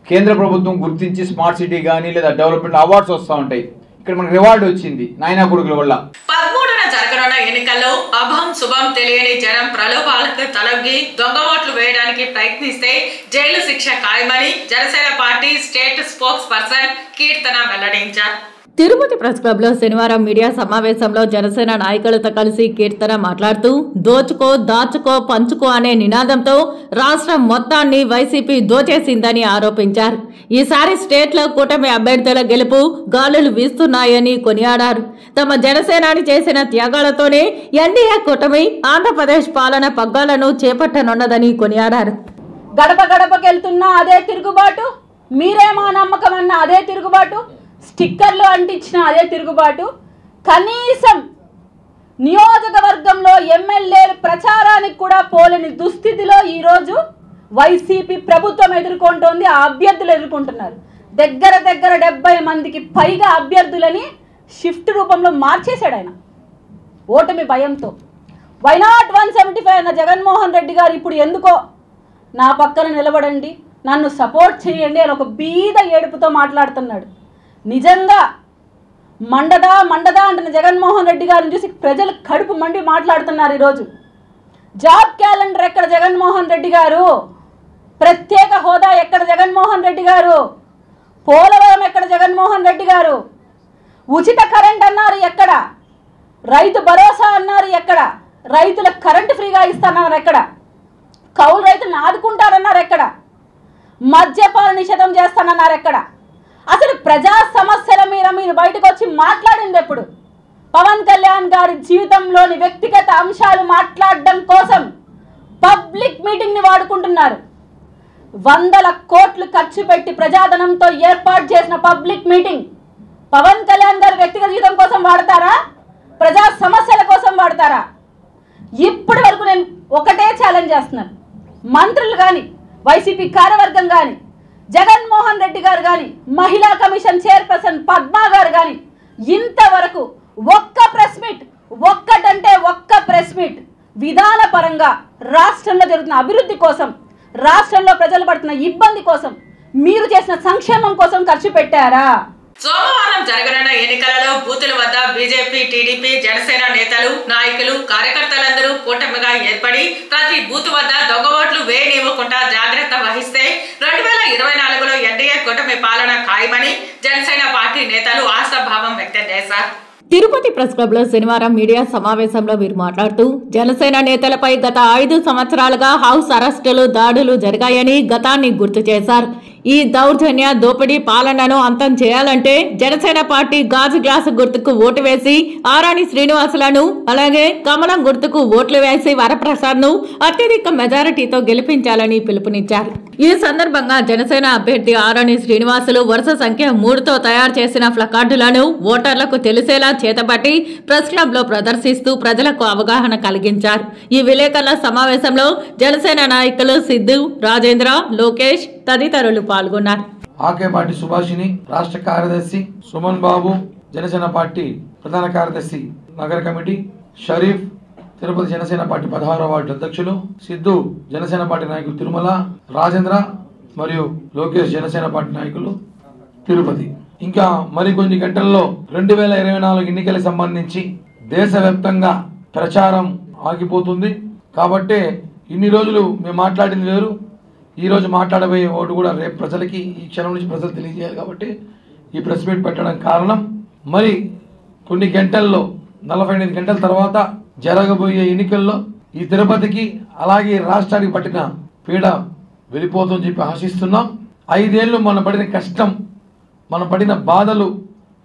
కేంద్ర ప్రభుత్వం గుర్తించి స్మార్ట్ సిటీ కానీ లేదా డెవలప్మెంట్ అవార్డ్స్ వస్తూ ఉంటాయి. ఇక్కడ మనకు రివార్డు వచ్చింది నాయనా కొడుకుల వల్ల. 13న జరగనున్న ఎన్నికల్లో అభం శుభం తెలియని జనం ప్రలోభాలకు తలొగ్గి దొంగ ఓట్లు వేయడానికి ప్రయత్నిస్తే జైలు శిక్ష ఖాయమని Janasena party state Keerthana వెల్లడించారు. తిరుపతి ప్రెస్ క్లబ్ లో శనివారం మీడియా సమావేశంలో జనసేన నాయకులతో కలిసి కీర్తన మాట్లాడుతూ దోచుకో దాచుకో పంచుకో అనే నినాదంతో రాష్ట్రం మొత్తాన్ని వైసీపీ దోచేసిందని ఆరోపించారు. ఈసారి స్టేట్ లో కూటమి అభ్యర్థుల గెలుపు గాలులు వీస్తున్నాయని కొనియాడారు. తమ జనసేనాని చేసిన త్యాగాలతోనే ఎన్డీఏ కూటమి ఆంధ్రప్రదేశ్ పాలన పగ్గాలను చేపట్టనున్నదని కొనియాడారు. గడప గడపకెళ్తున్నా అదే తిరుగుబాటు, మీరేమా నమ్మకం అన్న అదే తిరుగుబాటు, స్టిక్కర్లు అంటించిన అదే తిరుగుబాటు, కనీసం నియోజకవర్గంలో ఎమ్మెల్యేలు ప్రచారానికి కూడా పోలేని దుస్థితిలో ఈరోజు వైసీపీ ప్రభుత్వం ఎదుర్కొంటోంది. ఆ అభ్యర్థులు ఎదుర్కొంటున్నారు. దగ్గర 70 మందికి పైగా అభ్యర్థులని షిఫ్ట్ రూపంలో మార్చేశాడు ఆయన ఓటమి భయంతో. వైనాట్ 175 అన్న జగన్మోహన్ రెడ్డి గారు ఇప్పుడు ఎందుకో నా పక్కన నిలబడండి, నన్ను సపోర్ట్ చేయండి అని ఒక బీద ఏడుపుతో మాట్లాడుతున్నాడు. నిజంగా మండదా అంటున్న జగన్మోహన్ రెడ్డి గారిని చూసి ప్రజలు కడుపు మండి మాట్లాడుతున్నారు. ఈరోజు జాబ్ క్యాలెండర్ ఎక్కడ జగన్మోహన్ రెడ్డి గారు, ప్రత్యేక హోదా ఎక్కడ జగన్మోహన్ రెడ్డి గారు, పోలవరం ఎక్కడ జగన్మోహన్ రెడ్డి గారు, ఉచిత కరెంట్ అన్నారు ఎక్కడ, రైతు భరోసా అన్నారు ఎక్కడ, రైతులకు కరెంటు ఫ్రీగా ఇస్తున్నారు ఎక్కడ, కౌలు రైతులను ఆదుకుంటారన్నారు ఎక్కడ, మద్యపాన నిషేధం చేస్తానన్నారు ఎక్కడ, అసలు ప్రజా సమస్యల మీద మీరు బయటకు వచ్చి మాట్లాడింది ఎప్పుడు? పవన్ కళ్యాణ్ గారి జీవితంలోని వ్యక్తిగత అంశాలు మాట్లాడడం కోసం పబ్లిక్ మీటింగ్ని వాడుకుంటున్నారు. 100 కోట్లు ఖర్చు పెట్టి ప్రజాధనంతో ఏర్పాటు చేసిన పబ్లిక్ మీటింగ్ పవన్ కళ్యాణ్ గారి వ్యక్తిగత జీవితం కోసం వాడతారా, ప్రజా సమస్యల కోసం వాడతారా? ఇప్పటి వరకు నేను ఒకటే ఛాలెంజ్ చేస్తున్నాను, మంత్రులు కానీ వైసీపీ కార్యవర్గం కానీ జగన్మోహన్ రెడ్డి గారు కానీ మహిళా కమిషన్ చైర్పర్సన్ పద్మా గారు కానీ ఇంతవరకు ఒక్క ప్రెస్ మీట్ విధానపరంగా రాష్ట్రంలో జరుగుతున్న అభివృద్ధి కోసం, రాష్ట్రంలో ప్రజలు పడుతున్న ఇబ్బంది కోసం, మీరు చేసిన సంక్షేమం కోసం ఖర్చు పెట్టారా? సోమవారం జరగనున్న ఎన్నికలలో బూతుల వద్ద బీజేపీ, టీడీపీ, జనసేన నేతలు, నాయకులు, కార్యకర్తలందరూ కూటమిగా ఏర్పడి ప్రతి బూత్ వద్ద దొంగ ఓట్లు వేయనివ్వకుండా జాగ్రత్త వహిస్తే 2024లో ఎన్డీఏ కూటమి పాలన ఖాయమని జనసేన పార్టీ నేతలు ఆశాభావం వ్యక్తం చేశారు. తిరుపతి ప్రెస్ క్లబ్ లో శనివారం మీడియా సమావేశంలో వీరు మాట్లాడుతూ జనసేన నేతలపై గత 5 సంవత్సరాలుగా హౌస్ అరెస్టులు, దాడులు జరిగాయని గతాన్ని గుర్తు చేశారు. ఈ దౌర్జన్య దోపిడీ పాలనను అంతం చేయాలంటే జనసేన పార్టీ గాజు గ్లాసు గుర్తుకు ఓటు వేసి ఆరాణి శ్రీనివాసులను, అలాగే కమలం గుర్తుకు ఓట్లు వేసి వరప్రసాద్ ను అత్యధిక మెజారిటీతో గెలిపించాలని పిలుపునిచ్చారు. ఈ సందర్భంగా జనసేన అభ్యర్థి ఆరాణి శ్రీనివాసులు వరుస సంఖ్య 3తో తయారు చేసిన ప్లకార్డులను ఓటర్లకు తెలిసేలా చేతబట్టి ప్రెస్ క్లబ్ లో ప్రదర్శిస్తూ ప్రజలకు అవగాహన కలిగించారు. ఈ విలేకరుల సమావేశంలో జనసేన నాయకులు సిద్ధు, రాజేంద్ర, లోకేష్ తదితరులు పాల్గొన్నారు. ఆకేపాటి సుభాషిని రాష్ట్ర కార్యదర్శి, సుమన్ బాబు జనసేన పార్టీ ప్రధాన కార్యదర్శి నగర కమిటీ, షరీఫ్ తిరుపతి జనసేన పార్టీ 16వ వార్డు అధ్యక్షులు, సిద్ధు జనసేన పార్టీ నాయకులు తిరుమల, రాజేంద్ర మరియు లోకేష్ జనసేన పార్టీ నాయకులు తిరుపతి. ఇంకా మరికొన్ని గంటల్లో 2024 ఎన్నికలకు సంబంధించి దేశవ్యాప్తంగా ప్రచారం ఆగిపోతుంది. కాబట్టి ఇన్ని రోజులు మేము మాట్లాడింది వేరు, ఈ రోజు మాట్లాడబోయే ఓటు కూడా రేపు ప్రజలకి ఈ క్షణం నుంచి ప్రజలు తెలియజేయాలి. కాబట్టి ఈ ప్రెస్ మీట్ పెట్టడం కారణం. మరి కొన్ని గంటల్లో 48 గంటల తర్వాత జరగబోయే ఎన్నికల్లో ఈ తిరుపతికి అలాగే రాష్ట్రానికి పట్టిన పీడ వెళ్ళిపోతుందని చెప్పి ఆశిస్తున్నాం. 5 ఏళ్ళు మనం పడిన కష్టం, మనం పడిన బాధలు,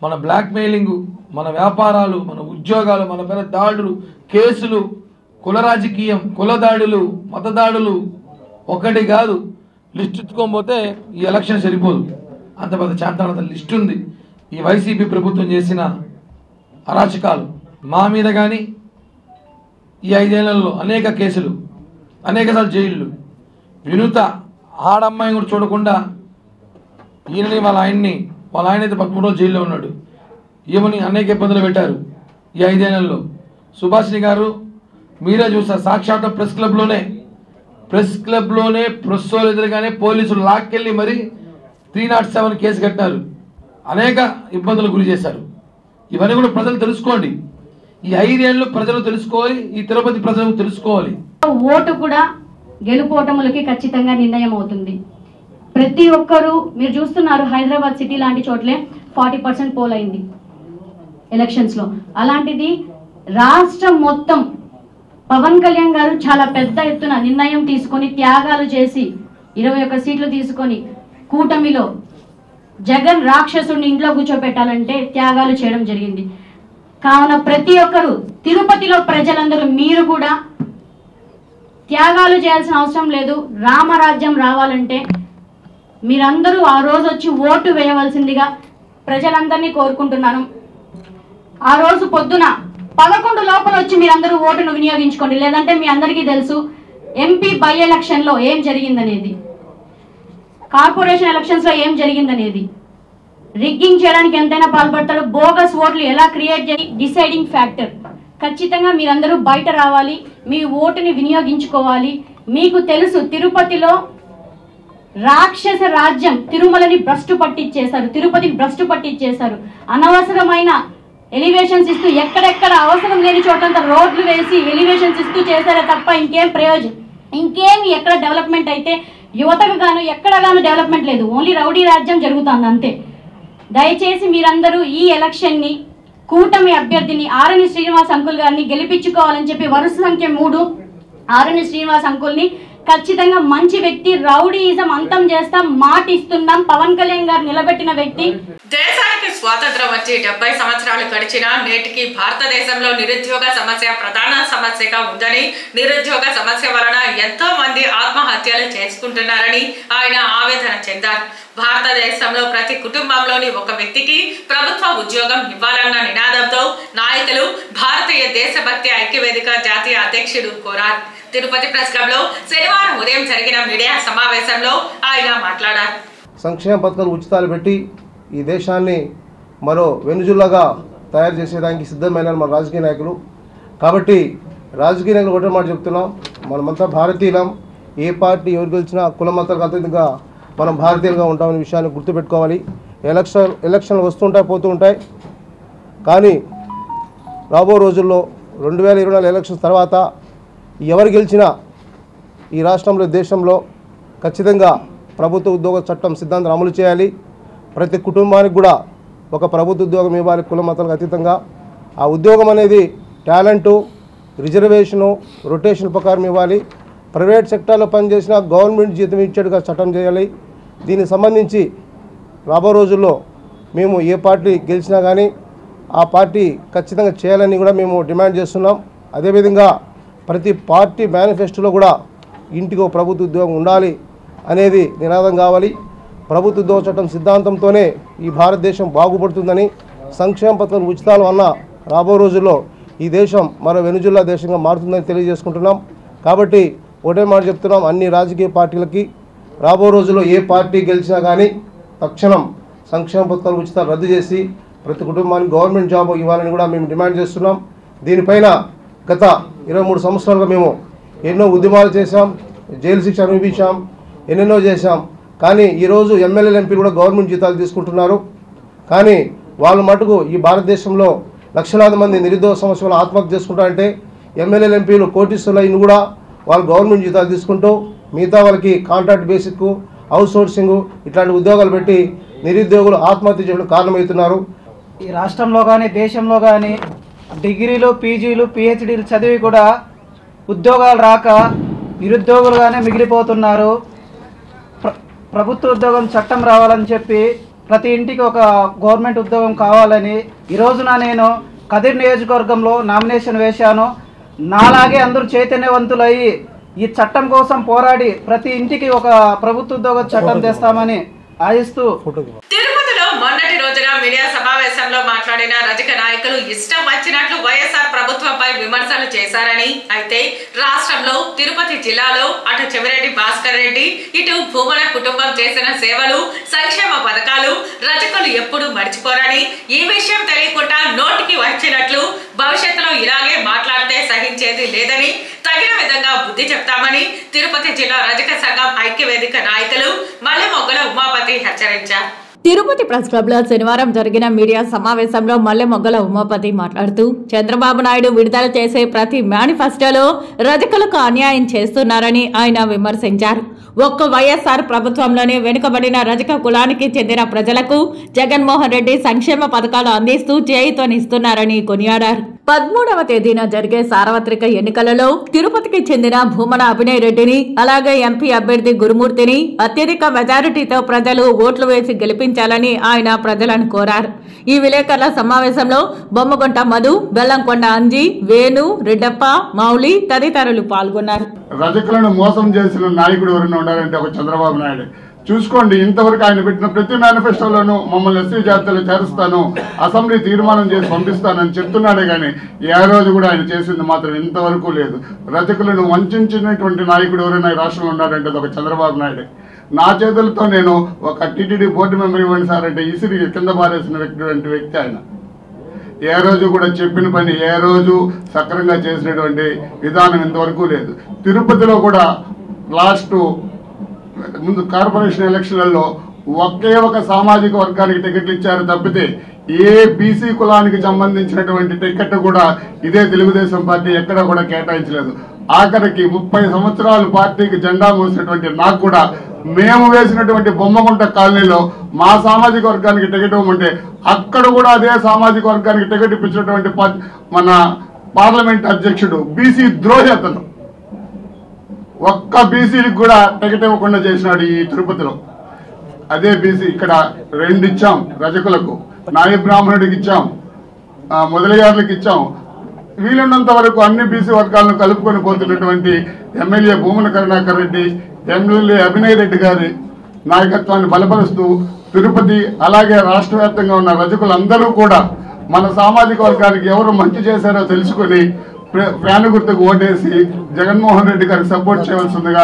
మన బ్లాక్మెయిలింగ్, మన వ్యాపారాలు, మన ఉద్యోగాలు, మన పైన దాడులు, కేసులు, కుల రాజకీయం, కుల దాడులు, మత దాడులు ఒకటి కాదు. లిస్ట్ ఎత్తుకోకపోతే ఈ ఎలక్షన్ సరిపోదు, అంత పెద్ద చాంతానంత లిస్ట్ ఉంది. ఈ వైసీపీ ప్రభుత్వం చేసిన అరాచకాలు మా మీద కానీ ఈ 5 ఏళ్లలో అనేక కేసులు, అనేకసార్లు జైళ్ళు, వినుత ఆడమ్మాయి కూడా చూడకుండా ఈయనని వాళ్ళ ఆయన అయితే 13 రోజులు జైల్లో ఉన్నాడు. ఈమెని అనేక ఇబ్బందులు పెట్టారు ఈ 5 ఏళ్లలో. సుభాషిణి గారు మీరే చూస్తారు, సాక్షాత్ ప్రెస్ క్లబ్లోనే ప్రెస్ వాళ్ళు ఎదురుగానే పోలీసులు లాక్కెళ్ళి మరి 307 కేసు కట్టినారు, అనేక ఇబ్బందులు గురి చేశారు. ఇవన్నీ కూడా ప్రజలు తెలుసుకోండి. ఈ 5 ఏళ్ళు ప్రజలు తెలుసుకోవాలి, ఈ తిరుపతి ప్రజలు తెలుసుకోవాలి. ఓటు కూడా గెలుపోటములకి ఖచ్చితంగా నిర్ణయం అవుతుంది. ప్రతి ఒక్కరూ మీరు చూస్తున్నారు, హైదరాబాద్ సిటీ లాంటి చోట్లే 40% పోల్ అయింది ఎలక్షన్స్లో. అలాంటిది రాష్ట్రం మొత్తం పవన్ కళ్యాణ్ గారు చాలా పెద్ద ఎత్తున నిర్ణయం తీసుకొని త్యాగాలు చేసి 21 సీట్లు తీసుకొని కూటమిలో జగన్ రాక్షసుడిని ఇంట్లో కూర్చోబెట్టాలంటే త్యాగాలు చేయడం జరిగింది. కావున ప్రతి ఒక్కరు తిరుపతిలో ప్రజలందరూ మీరు కూడా త్యాగాలు చేయాల్సిన అవసరం లేదు. రామరాజ్యం రావాలంటే మీరందరూ ఆ రోజు వచ్చి ఓటు వేయవలసిందిగా ప్రజలందరినీ కోరుకుంటున్నాను. ఆ రోజు పొద్దున 11 లోపల వచ్చి మీరందరూ ఓటును వినియోగించుకోండి. లేదంటే మీ అందరికీ తెలుసు ఎంపీ బై ఎలక్షన్లో ఏం జరిగిందనేది, కార్పొరేషన్ ఎలక్షన్స్లో ఏం జరిగిందనేది. రిగ్గింగ్ చేయడానికి ఎంతైనా పాల్పడతాడు. బోగస్ ఓట్లు ఎలా క్రియేట్ చేయాలి డిసైడింగ్ ఫ్యాక్టర్. ఖచ్చితంగా మీరందరూ బయట రావాలి, మీ ఓటుని వినియోగించుకోవాలి. మీకు తెలుసు తిరుపతిలో రాక్షస రాజ్యం తిరుమలని భ్రష్టు పట్టించేశారు, తిరుపతిని భ్రష్టు పట్టించేశారు. అనవసరమైన ఎలివేషన్స్ ఇస్తూ ఎక్కడెక్కడ అవసరం లేని చోటంతా రోడ్లు వేసి ఎలివేషన్స్ ఇస్తూ చేశారే తప్ప ఇంకేం ప్రయోజనం, ఇంకేమి ఎక్కడ డెవలప్మెంట్ అయితే యువతకు గాను ఎక్కడ గాను డెవలప్మెంట్ లేదు. ఓన్లీ రౌడీ రాజ్యం జరుగుతుంది అంతే. దయచేసి మీరందరూ ఈ ఎలక్షన్ని కూటమి అభ్యర్థిని ఆరణి శ్రీనివాస్ అంకుల్ గారిని గెలిపించుకోవాలని చెప్పి వరుస సంఖ్య 3 ఆరణి శ్రీనివాస్ అంకుల్ని ఖచ్చితంగా మంచి వ్యక్తి, రౌడీయిజం అంతం చేస్తాం, మాట ఇస్తున్నాం. పవన్ కళ్యాణ్ గారు నిలబెట్టిన వ్యక్తి. దేశానికి స్వాతంత్రం వచ్చి 70 సంవత్సరాలు గడిచినా నేటికి భారతదేశంలో నిరుద్యోగ సమస్య ప్రధాన సమస్యగా ఉందని, నిరుద్యోగ సమస్య వలన ఎంతో మంది ఆత్మహత్యలు చేసుకుంటున్నారని ఆయన ఆవేదన చెందారు. భారతదేశంలో ప్రతి కుటుంబంలోని ఒక వ్యక్తికి ప్రభుత్వ ఉద్యోగం ఇవ్వాలన్న నినాదంతో నాయకులు భారతీయ దేశభక్తి ఐక్యవేదిక జాతీయ అధ్యక్షుడు కోరారు. తిరుపతి ప్రెస్ క్లబ్లో శనివారం ఉదయం జరిగిన మీడియా సమావేశంలో ఆయన మాట్లాడారు. సంక్షేమ పథకాలు ఉచితాలు పెట్టి ఈ దేశాన్ని మరో వెనుజులాగా తయారు చేసేదానికి సిద్ధమైన మన రాజకీయ నాయకులు. కాబట్టి రాజకీయ నాయకులు ఒకటే మాట చెప్తున్నాం, మనమంతా భారతీయులం. ఏ పార్టీ ఎవరు గెలిచినా కుల మతాలకు అతీతంగా మనం భారతీయులుగా ఉంటామనే విషయాన్ని గుర్తుపెట్టుకోవాలి. ఎలక్షన్లు వస్తుంటాయి, పోతూ ఉంటాయి. కానీ రాబో రోజుల్లో 2024 ఎలక్షన్స్ తర్వాత ఎవరు గెలిచినా ఈ రాష్ట్రంలో దేశంలో ఖచ్చితంగా ప్రభుత్వ ఉద్యోగ చట్టం సిద్ధాంతం అమలు చేయాలి. ప్రతి కుటుంబానికి కూడా ఒక ప్రభుత్వ ఉద్యోగం ఇవ్వాలి, కుల మతాలకు అతీతంగా. ఆ ఉద్యోగం అనేది టాలెంటు, రిజర్వేషను, రొటేషన్ ప్రకారం ఇవ్వాలి. ప్రైవేట్ సెక్టార్లో పనిచేసిన గవర్నమెంట్ జీతం ఇచ్చేట్టుగా చట్టం చేయాలి. దీనికి సంబంధించి రాబో రోజుల్లో మేము ఏ పార్టీ గెలిచినా కానీ ఆ పార్టీ ఖచ్చితంగా చేయాలని కూడా మేము డిమాండ్ చేస్తున్నాం. అదేవిధంగా ప్రతి పార్టీ మేనిఫెస్టోలో కూడా ఇంటికి ఒక ప్రభుత్వ ఉద్యోగం ఉండాలి అనేది నినాదం కావాలి. ప్రభుత్వ ఉద్యోగ చట్టం సిద్ధాంతంతోనే ఈ భారతదేశం బాగుపడుతుందని, సంక్షేమ పథకాలు ఉచితాల వల్ల రాబో రోజుల్లో ఈ దేశం మరో వెనుజుల్లా దేశంగా మారుతుందని తెలియజేసుకుంటున్నాం. కాబట్టి ఒకటే మాట చెప్తున్నాం, అన్ని రాజకీయ పార్టీలకి రాబో రోజుల్లో ఏ పార్టీ గెలిచినా కానీ తక్షణం సంక్షేమ పథకాలు ఉచితాలు రద్దు చేసి ప్రతి కుటుంబానికి గవర్నమెంట్ జాబ్ ఇవ్వాలని కూడా మేము డిమాండ్ చేస్తున్నాం. దీనిపైన గత 23 సంవత్సరాలుగా మేము ఎన్నో ఉద్యమాలు చేశాం, జైలు శిక్ష అనుభవించాం, ఎన్నెన్నో చేశాం. కానీ ఈరోజు ఎమ్మెల్యేలు ఎంపీలు కూడా గవర్నమెంట్ జీతాలు తీసుకుంటున్నారు. కానీ వాళ్ళ మటుకు ఈ భారతదేశంలో లక్షలాది మంది నిరుద్యోగ సమస్యలు ఆత్మహత్య చేసుకుంటారంటే ఎమ్మెల్యేలు ఎంపీలు కోటీశ్వర్లు అయిన కూడా వాళ్ళు గవర్నమెంట్ జీతాలు తీసుకుంటూ మిగతా వాళ్ళకి కాంట్రాక్ట్ బేసిక్, అవుట్ సోర్సింగ్ ఇట్లాంటి ఉద్యోగాలు పెట్టి నిరుద్యోగులు ఆత్మహత్య చేయడం కారణమవుతున్నారు. ఈ రాష్ట్రంలో కానీ దేశంలో కానీ డిగ్రీలు, పీజీలు, పిహెచ్డీలు చదివి కూడా ఉద్యోగాలు రాక నిరుద్యోగులుగానే మిగిలిపోతున్నారు. ప్రభుత్వ ఉద్యోగం చట్టం రావాలని చెప్పి ప్రతి ఇంటికి ఒక గవర్నమెంట్ ఉద్యోగం కావాలని ఈ రోజున నేను కదిర్ నియోజకవర్గంలో నామినేషన్ వేశాను. నాలాగే అందరూ చైతన్యవంతులయ్యి ఈ చట్టం కోసం పోరాడి ప్రతి ఇంటికి ఒక ప్రభుత్వ ఉద్యోగ చట్టం తెస్తామని ఆశిస్తూ తిరుపతిలో మొన్నటి రోజున మీడియా సమావేశంలో మాట్లాడిన రజక నాయకులు ఇష్టం వచ్చినట్లు వైఎస్ఆర్ ప్రభుత్వంపై విమర్శలు చేశారని, అయితే రాష్ట్రంలో తిరుపతి జిల్లాలో అటు చెవిరెడ్డి భాస్కర్ రెడ్డి, ఇటు భూమన కుటుంబం చేసిన సేవలు, సంక్షేమ పథకాలు రజకులు ఎప్పుడూ మర్చిపోరని, ఈ విషయం తెలియకుండా నోటికి వచ్చినట్లు భవిష్యత్తులో ఇలాగే మాట్లాడితే సహించేది లేదని, తగిన విధంగా బుద్ధి చెప్తామని తిరుపతి జిల్లా రజక సంఘం ఐక్యవేదిక నాయకులు మల్లెమొగ్గల ఉమాపతి ఉమాపతి హెచ్చరించారు. తిరుపతి ప్రెస్ క్లబ్ లో శనివారం జరిగిన మీడియా సమావేశంలో మల్లెమొగ్గల ఉమాపతి మాట్లాడుతూ చంద్రబాబు నాయుడు విడుదల చేసే ప్రతి మేనిఫెస్టోలో రజకులకు అన్యాయం చేస్తున్నారని ఆయన విమర్శించారు. ఒక్క వైఎస్ఆర్ ప్రభుత్వంలోనే వెనుకబడిన రజక కులానికి చెందిన ప్రజలకు జగన్మోహన్ రెడ్డి సంక్షేమ పథకాలు అందిస్తూ చేయూతనిస్తున్నారని కొనియాడారు. 13వ తేదీన జరిగే సార్వత్రిక ఎన్నికలలో తిరుపతికి చెందిన భూమన అభినయ్ రెడ్డిని అలాగే ఎంపీ అభ్యర్థి గురుమూర్తిని అత్యధిక మెజారిటీతో ప్రజలు ఓట్లు వేసి గెలిపించాలని ఆయన ప్రజలను కోరారు. ఈ విలేకరుల సమావేశంలో బొమ్మగుంట మధు, బెల్లంకొండ అంజి, వేణు, రెడ్డప్ప, మౌలి తదితరులు పాల్గొన్నారు. రజకులను మోసం చేసిన నాయకుడు ఎవరైనా ఉండాలంటే ఒక చంద్రబాబు నాయుడు. చూసుకోండి, ఇంతవరకు ఆయన పెట్టిన ప్రతి మేనిఫెస్టోలోనూ మమ్మల్ని ఎస్సీ జాబితాలో చేరుస్తాను, అసెంబ్లీ తీర్మానం చేసి పంపిస్తానని చెప్తున్నాడే కానీ ఏ రోజు కూడా ఆయన చేసింది మాత్రం ఇంతవరకు లేదు. రజకులను వంచినటువంటి నాయకుడు ఎవరైనా ఈ రాష్ట్రంలో ఉన్నాడంటే అది ఒక చంద్రబాబు నాయుడు. నా చేతులతో నేను ఒక టీటీడీ బోర్డు మెంబర్ ఇవ్వండి సార్ అంటే ఇసిరి కింద పారేసిన వ్యక్తి ఆయన. ఏ రోజు కూడా చెప్పిన పని ఏ రోజు సక్రంగా చేసినటువంటి విధానం ఇంతవరకు లేదు. తిరుపతిలో కూడా ముందు కార్పొరేషన్ ఎలక్షన్లలో ఒకే ఒక సామాజిక వర్గానికి టికెట్లు ఇచ్చారు తప్పితే ఏ బీసీ కులానికి సంబంధించినటువంటి టికెట్ కూడా ఇదే తెలుగుదేశం పార్టీ ఎక్కడ కూడా కేటాయించలేదు. ఆఖరికి 30 సంవత్సరాలు పార్టీకి జెండా మోసినటువంటి నాకు కూడా మేము వేసినటువంటి బొమ్మగుంట కాలనీలో మా సామాజిక వర్గానికి టికెట్ ఇవ్వమంటే అక్కడ కూడా అదే సామాజిక వర్గానికి టికెట్ ఇప్పించినటువంటి మన పార్లమెంట్ అధ్యక్షుడు బీసీ ద్రోహి అతను. ఒక్క బీసీకి కూడా టికెట్ ఇవ్వకుండా చేసినాడు ఈ తిరుపతిలో. అదే బీసీ ఇక్కడ 2 ఇచ్చాం రజకులకు, నాయ బ్రాహ్మణుడికి ఇచ్చాం, మొదలయ్యారులకు ఇచ్చాం. వీలున్నంత వరకు అన్ని బీసీ వర్గాలను కలుపుకొని పోతున్నటువంటి ఎమ్మెల్యే భూమన కరుణాకర్ రెడ్డి, ఎమ్మెల్యే అభినయ్ రెడ్డి గారి నాయకత్వాన్ని బలపరుస్తూ తిరుపతి అలాగే రాష్ట్ర వ్యాప్తంగా ఉన్న రజకులందరూ కూడా మన సామాజిక వర్గానికి ఎవరు మంచి చేశారో తెలుసుకొని ఫ్యాన్ గుర్తుకు ఓటేసి జగన్మోహన్ రెడ్డి గారికి సపోర్ట్ చేయవలసిందిగా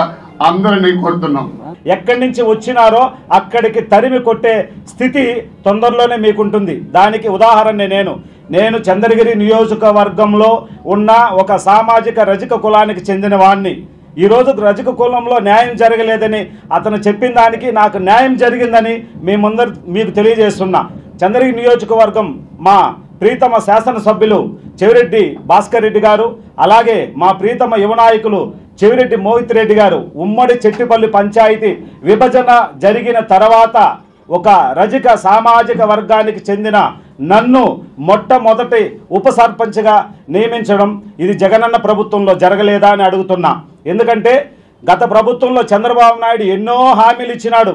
అందరినీ కోరుతున్నాం. ఎక్కడి నుంచి వచ్చినారో అక్కడికి తరిమి కొట్టే స్థితి తొందరలోనే మీకుంటుంది. దానికి ఉదాహరణ నేను చంద్రగిరి నియోజకవర్గంలో ఉన్న ఒక సామాజిక రజక కులానికి చెందిన వాడిని. ఈరోజు రజక కులంలో న్యాయం జరగలేదని అతను చెప్పిన దానికి నాకు న్యాయం జరిగిందని మీకు తెలియజేస్తున్నా. చంద్రగిరి నియోజకవర్గం మా ప్రీతమ శాసనసభ్యులు చెవిరెడ్డి భాస్కర్ రెడ్డి గారు, అలాగే మా ప్రీతమ యువ నాయకులు చెవిరెడ్డి మోహిత్ రెడ్డి గారు ఉమ్మడి చెట్టిపల్లి పంచాయతీ విభజన జరిగిన తర్వాత ఒక రజక సామాజిక వర్గానికి చెందిన నన్ను మొట్టమొదటి ఉప సర్పంచ్గా నియమించడం ఇది జగనన్న ప్రభుత్వంలో జరగలేదా అని అడుగుతున్నా. ఎందుకంటే గత ప్రభుత్వంలో చంద్రబాబు నాయుడు ఎన్నో హామీలు ఇచ్చినాడు,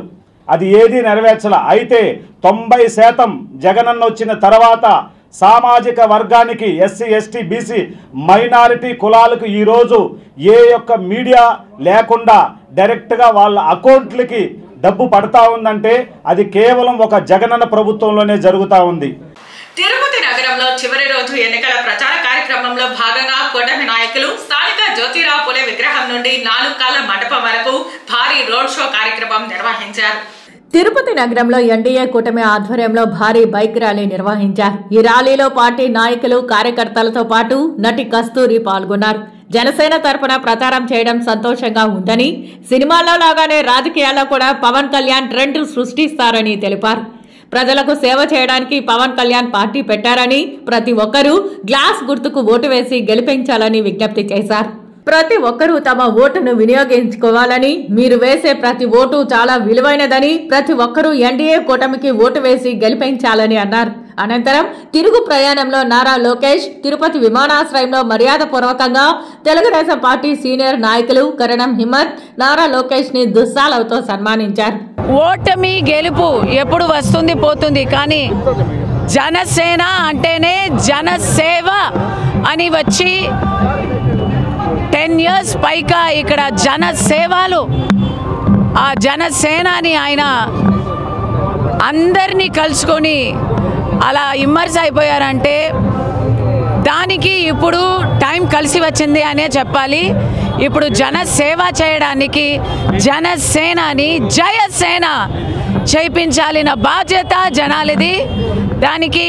అది ఏదీ నెరవేర్చలా. అయితే 90% జగనన్న వచ్చిన తర్వాత సామాజిక వర్గానికి ఎస్సీ ఎస్టీ బీసీ మైనారిటీ కులాలకు ఈరోజు ఏ యొక్క మీడియా లేకుండా డైరెక్ట్గా వాళ్ళ అకౌంట్లకి డబ్బు పడతా ఉందంటే అది కేవలం ఒక జగనన్న ప్రభుత్వంలోనే జరుగుతూ ఉంది. తిరుపతి నగరంలో చివరి రోజు ఎన్నికల ప్రచార కార్యక్రమంలో భాగంగా కూటమి నాయకులు స్థానిక జ్యోతిరావు పులే విగ్రహం నుండి 4 కాళ్ల మండపం వరకు భారీ రోడ్ షో కార్యక్రమం నిర్వహించారు. తిరుపతి నగరంలో ఎన్డీఏ కూటమి ఆధ్వర్యంలో భారీ బైక్ ర్యాలీ నిర్వహించారు. ఈ ర్యాలీలో పార్టీ నాయకులు కార్యకర్తలతో పాటు నటి కస్తూరి పాల్గొన్నారు. జనసేన తరపున ప్రచారం చేయడం సంతోషంగా ఉందని, సినిమాల్లో లాగానే రాజకీయాల్లో కూడా పవన్ కళ్యాణ్ ట్రెండ్ సృష్టిస్తారని తెలిపారు. ప్రజలకు సేవ చేయడానికి పవన్ కళ్యాణ్ పార్టీ పెట్టారని ప్రతి ఒక్కరూ గ్లాస్ గుర్తుకు ఓటు వేసి గెలిపించాలని విజ్ఞప్తి చేశారు. ప్రతి ఒక్కరూ తమ ఓటును వినియోగించుకోవాలని, మీరు వేసే ప్రతి ఓటు చాలా విలువైనదని, ప్రతి ఒక్కరూ ఎన్డీఏ కూటమికి ఓటు వేసి గెలిపించాలని అన్నారు. అనంతరం తిరుగు ప్రయాణంలో నారా లోకేష్ తిరుపతి విమానాశ్రయంలో మర్యాదపూర్వకంగా తెలుగుదేశం పార్టీ సీనియర్ నాయకులు కరణం హిమ్మత్ నారా లోకేష్ ని దుస్సాలతో సన్మానించారు. ఓటమి గెలుపు ఎప్పుడు వస్తుంది పోతుంది, కానీ జనసేన అంటేనే జనసేవ అని వచ్చి 10 years పైగా ఇక్కడ జనసేవలు ఆ జనసేనని ఆయన అందరినీ కలుసుకొని అలా ఇమ్మర్స్ అయిపోయారంటే దానికి ఇప్పుడు టైం కలిసి వచ్చింది అనే చెప్పాలి. ఇప్పుడు జనసేవ చేయడానికి జనసేనని జయసేన చేయించాలిన బాధ్యత జనాలది. దానికి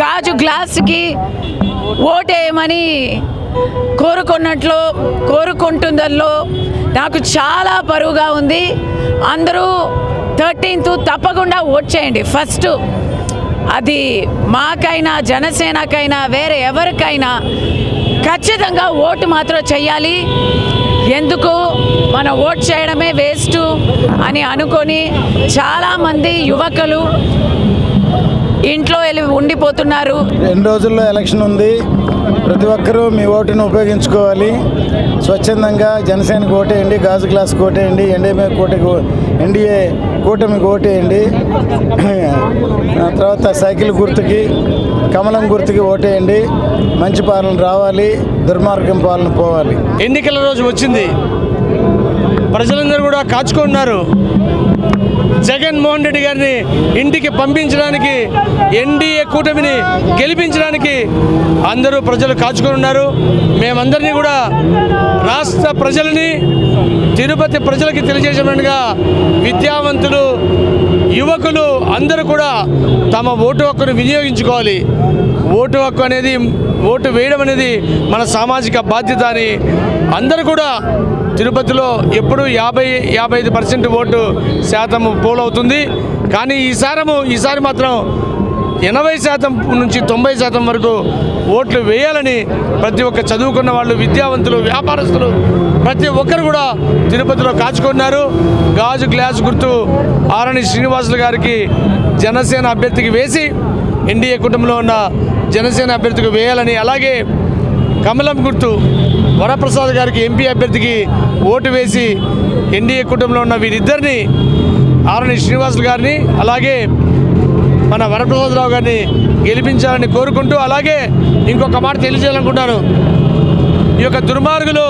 గాజు గ్లాస్కి ఓటేయమని కోరుకుంటుందో నాకు చాలా బరువుగా ఉంది. అందరూ 13th తప్పకుండా ఓట్ చేయండి. ఫస్ట్ అది మాకైనా జనసేనకైనా వేరే ఎవరికైనా ఖచ్చితంగా ఓటు మాత్రం చెయ్యాలి. ఎందుకు మన ఓట్ చేయడమే వేస్ట్ అని అనుకొని చాలామంది యువకులు ఇంట్లో ఉండిపోతున్నారు. 2 రోజుల్లో ఎలక్షన్ ఉంది. ప్రతి ఒక్కరూ మీ ఓటును ఉపయోగించుకోవాలి. స్వచ్ఛందంగా జనసేనకు ఓటేయండి, గాజు గ్లాస్కి ఓటేయండి, ఎన్డీఏ కూటమికి ఓటేయండి. తర్వాత సైకిల్ గుర్తుకి, కమలం గుర్తుకి ఓటేయండి. మంచి పాలన రావాలి, దుర్మార్గం పాలన పోవాలి. ఎన్నికల రోజు వచ్చింది, ప్రజలందరూ కూడా కాచుకుంటున్నారు. జగన్మోహన్ రెడ్డి గారిని ఇంటికి పంపించడానికి, ఎన్డీఏ కూటమిని గెలిపించడానికి అందరూ ప్రజలు కాచుకొని ఉన్నారు. మేమందరినీ కూడా రాష్ట్ర ప్రజలని, తిరుపతి ప్రజలకి తెలియజేసినట్టుగా విద్యావంతులు, యువకులు అందరూ కూడా తమ ఓటు హక్కును వినియోగించుకోవాలి. ఓటు హక్కు అనేది, ఓటు వేయడం అనేది మన సామాజిక బాధ్యత అని అందరూ కూడా తిరుపతిలో ఎప్పుడు 50-55% ఓటు శాతం పోలవుతుంది. కానీ ఈసారి మాత్రం 80% నుంచి 90% వరకు ఓట్లు వేయాలని ప్రతి ఒక్క చదువుకున్న వాళ్ళు, విద్యావంతులు, వ్యాపారస్తులు ప్రతి ఒక్కరు కూడా తిరుపతిలో కాచుకున్నారు. గాజు గ్లాస్ గుర్తు ఆరణి శ్రీనివాసులు గారికి జనసేన అభ్యర్థికి వేసి, ఎన్డీఏ కుటుంబంలో ఉన్న జనసేన అభ్యర్థికి వేయాలని, అలాగే కమలం గుర్తు వరప్రసాద్ గారికి ఎంపీ అభ్యర్థికి ఓటు వేసి ఎన్డీఏ కుటుంబంలో ఉన్న వీరిద్దరిని, ఆరణి శ్రీనివాసులు గారిని అలాగే మన వరప్రసాదరావు గారిని గెలిపించాలని కోరుకుంటూ, అలాగే ఇంకొక మాట తెలియజేయాలనుకుంటాను. ఈ యొక్క దుర్మార్గులు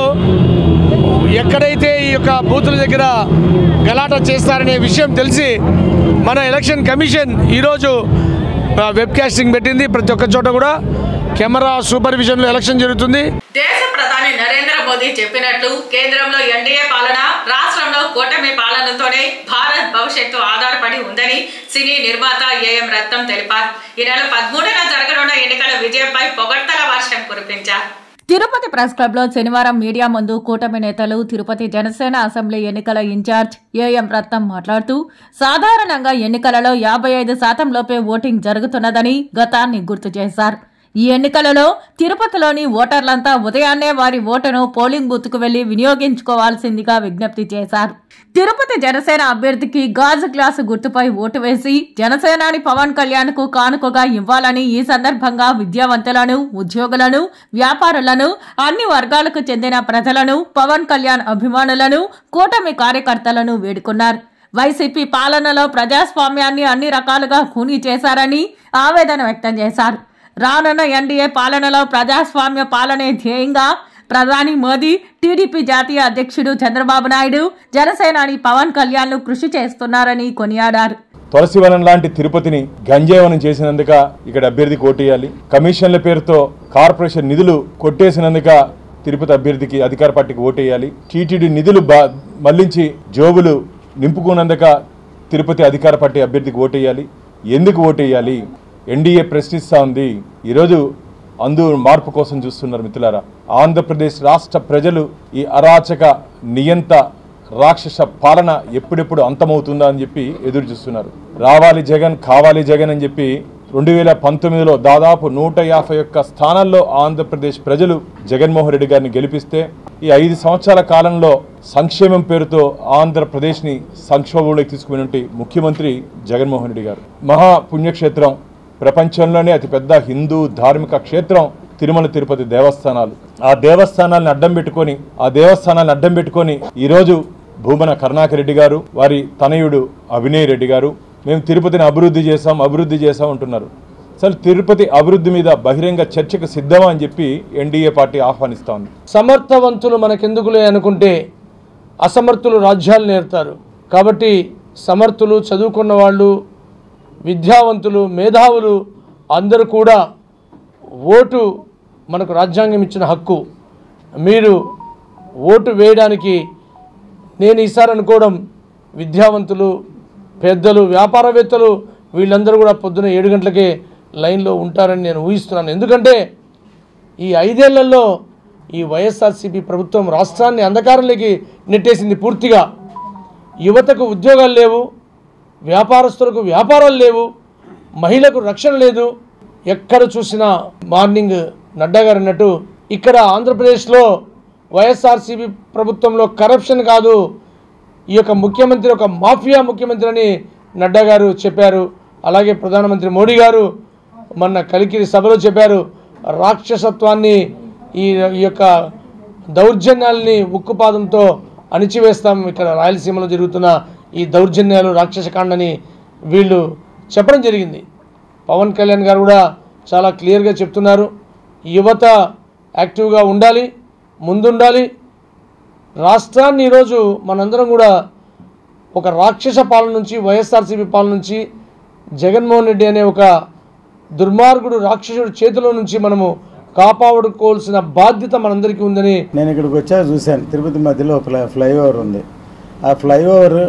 ఎక్కడైతే ఈ యొక్క బూతుల దగ్గర గలాట చేస్తారనే విషయం తెలిసి మన ఎలక్షన్ కమిషన్ ఈరోజు వెబ్ కాస్టింగ్ పెట్టింది. ప్రతి ఒక్క చోట కూడా కెమెరా సూపర్విజన్లో ఎలక్షన్ జరుగుతుంది. దేశ ప్రధాని నరేంద్ర మోదీ చెప్పినట్లు కేంద్రంలో ఎన్డీఏ పాలన, రాష్ట్రంలో కూటమి పాలనతోనే భారత్ భవిష్యత్తు ఆధారపడి ఉందని సినీ నిర్మాత ఏఎం రత్నం తెలిపారు. ఈ నెల 13న జరగనున్న ఎన్నికల విజయంపై పొగడ్తల వర్షం కురిపించారు. తిరుపతి ప్రెస్ క్లబ్ లో శనివారం మీడియా ముందు కూటమి నేతలు, తిరుపతి జనసేన అసెంబ్లీ ఎన్నికల ఇన్ఛార్జ్ ఏఎం రత్నం మాట్లాడుతూ, సాధారణంగా ఎన్నికలలో 55% లోపే ఓటింగ్ జరుగుతున్నదని గతాన్ని గుర్తు చేశారు. ఈ ఎన్నికలలో తిరుపతిలోని ఓటర్లంతా ఉదయాన్నే వారి ఓటును పోలింగ్ బూత్కు వెళ్లి వినియోగించుకోవాల్సిందిగా విజ్ఞప్తి చేశారు. తిరుపతి జనసేన అభ్యర్థికి గాజు గ్లాసు గుర్తుపై ఓటు వేసి జనసేనాని పవన్ కళ్యాణ్ కు కానుకగా ఇవ్వాలని ఈ సందర్భంగా విద్యావంతులను, ఉద్యోగులను, వ్యాపారులను, అన్ని వర్గాలకు చెందిన ప్రజలను, పవన్ కళ్యాణ్ అభిమానులను, కూటమి కార్యకర్తలను వేడుకున్నారు. వైసీపీ పాలనలో ప్రజాస్వామ్యాన్ని అన్ని రకాలుగా ఖూనీ చేశారని ఆవేదన వ్యక్తం చేశారు. రానున్న ఎన్డీఏ పాలనలో ప్రజాస్వామ్య పాలనే ధ్యేయంగా ప్రధాని మోదీ, టీడీపీ జాతీయ అధ్యక్షుడు చంద్రబాబు నాయుడు, జనసేనాని పవన్ కళ్యాణ్ కృషి చేస్తున్నారని కొనియాడారు. తులసివనం లాంటి తిరుపతిని గంజాయవనం చేసినందుక ఇక్కడ అభ్యర్థికి ఓటేయాలి. కమిషన్ల పేరుతో కార్పొరేషన్ నిధులు కొట్టేసినందుక తిరుపతి అభ్యర్థికి అధికార పార్టీకి ఓటేయాలి. టీటీడీ నిధులు మళ్లించి జోబులు నింపుకున్నందుక తిరుపతి అధికార పార్టీ అభ్యర్థికి ఓటేయాలి. ఎందుకు ఓటేయాలి? ఎన్డీఏ ప్రశ్నిస్తూ ఉంది. ఈరోజు అందరూ మార్పు కోసం చూస్తున్నారు. మిత్రులారా, ఆంధ్రప్రదేశ్ రాష్ట్ర ప్రజలు ఈ అరాచక నియంత రాక్షస పాలన ఎప్పుడెప్పుడు అంతమవుతుందా అని చెప్పి ఎదురు చూస్తున్నారు. రావాలి జగన్, కావాలి జగన్ అని చెప్పి 2019లో దాదాపు 151 స్థానాల్లో ఆంధ్రప్రదేశ్ ప్రజలు జగన్మోహన్ రెడ్డి గారిని గెలిపిస్తే, ఈ 5 సంవత్సరాల కాలంలో సంక్షేమం పేరుతో ఆంధ్రప్రదేశ్ని సంక్షోభంలోకి తీసుకుపోయినటువంటి ముఖ్యమంత్రి జగన్మోహన్ రెడ్డి గారు. మహా పుణ్యక్షేత్రం, ప్రపంచంలోనే అతిపెద్ద హిందూ ధార్మిక క్షేత్రం తిరుమల తిరుపతి దేవస్థానాలు. ఆ దేవస్థానాలను అడ్డం పెట్టుకొని ఈరోజు భూమన కరుణాకర్ రెడ్డి గారు, వారి తనయుడు అభినయ్ రెడ్డి గారు మేము తిరుపతిని అభివృద్ధి చేశాం అంటున్నారు. అసలు తిరుపతి అభివృద్ధి మీద బహిరంగ చర్చకు సిద్ధమా అని చెప్పి ఎన్డీఏ పార్టీ ఆహ్వానిస్తోంది. సమర్థవంతులు మనకెందుకులే అనుకుంటే అసమర్థులు రాజ్యాలు నేర్తారు. కాబట్టి సమర్థులు, చదువుకున్న వాళ్ళు, విద్యావంతులు, మేధావులు అందరూ కూడా ఓటు మనకు రాజ్యాంగం ఇచ్చిన హక్కు. మీరు ఓటు వేయడానికి నేను ఈసారి అనుకోవడం విద్యావంతులు, పెద్దలు, వ్యాపారవేత్తలు వీళ్ళందరూ కూడా పొద్దున 7 గంటలకే లైన్లో ఉంటారని నేను ఊహిస్తున్నాను. ఎందుకంటే ఈ 5 ఏళ్లలో ఈ వైఎస్ఆర్సీపీ ప్రభుత్వం రాష్ట్రాన్ని అంధకారంలోకి నెట్టేసింది పూర్తిగా. యువతకు ఉద్యోగాలు లేవు, వ్యాపారస్తులకు వ్యాపారాలు లేవు, మహిళలకు రక్షణ లేదు. ఎక్కడ చూసినా మార్నింగ్ నడ్డా గారు అన్నట్టు ఇక్కడ ఆంధ్రప్రదేశ్లో వైఎస్ఆర్సీపీ ప్రభుత్వంలో కరప్షన్ కాదు, ఈ యొక్క ముఖ్యమంత్రి ఒక మాఫియా ముఖ్యమంత్రి అని నడ్డా గారు చెప్పారు. అలాగే ప్రధానమంత్రి మోడీ గారు మొన్న కలికిరి సభలో చెప్పారు, రాక్షసత్వాన్ని ఈ యొక్క దౌర్జన్యాలని ఉక్కుపాదంతో అణిచివేస్తాం. ఇక్కడ రాయలసీమలో జరుగుతున్న ఈ దౌర్జన్యాలు రాక్షసకాండని వీళ్ళు చెప్పడం జరిగింది. పవన్ కళ్యాణ్ గారు కూడా చాలా క్లియర్గా చెప్తున్నారు, యువత యాక్టివ్గా ఉండాలి, ముందుండాలి. రాష్ట్రాన్ని ఈరోజు మనందరం కూడా ఒక రాక్షస పాలన నుంచి, వైఎస్ఆర్సీపీ పాలన నుంచి, జగన్మోహన్ రెడ్డి అనే ఒక దుర్మార్గుడు రాక్షసుడి చేతిలో నుంచి మనము కాపాడుకోవాల్సిన బాధ్యత మనందరికీ ఉందని నేను ఇక్కడికి వచ్చాక చూశాను. తిరుపతి మధ్యలో ఫ్లైఓవర్ ఉంది. ఆ ఫ్లైఓవర్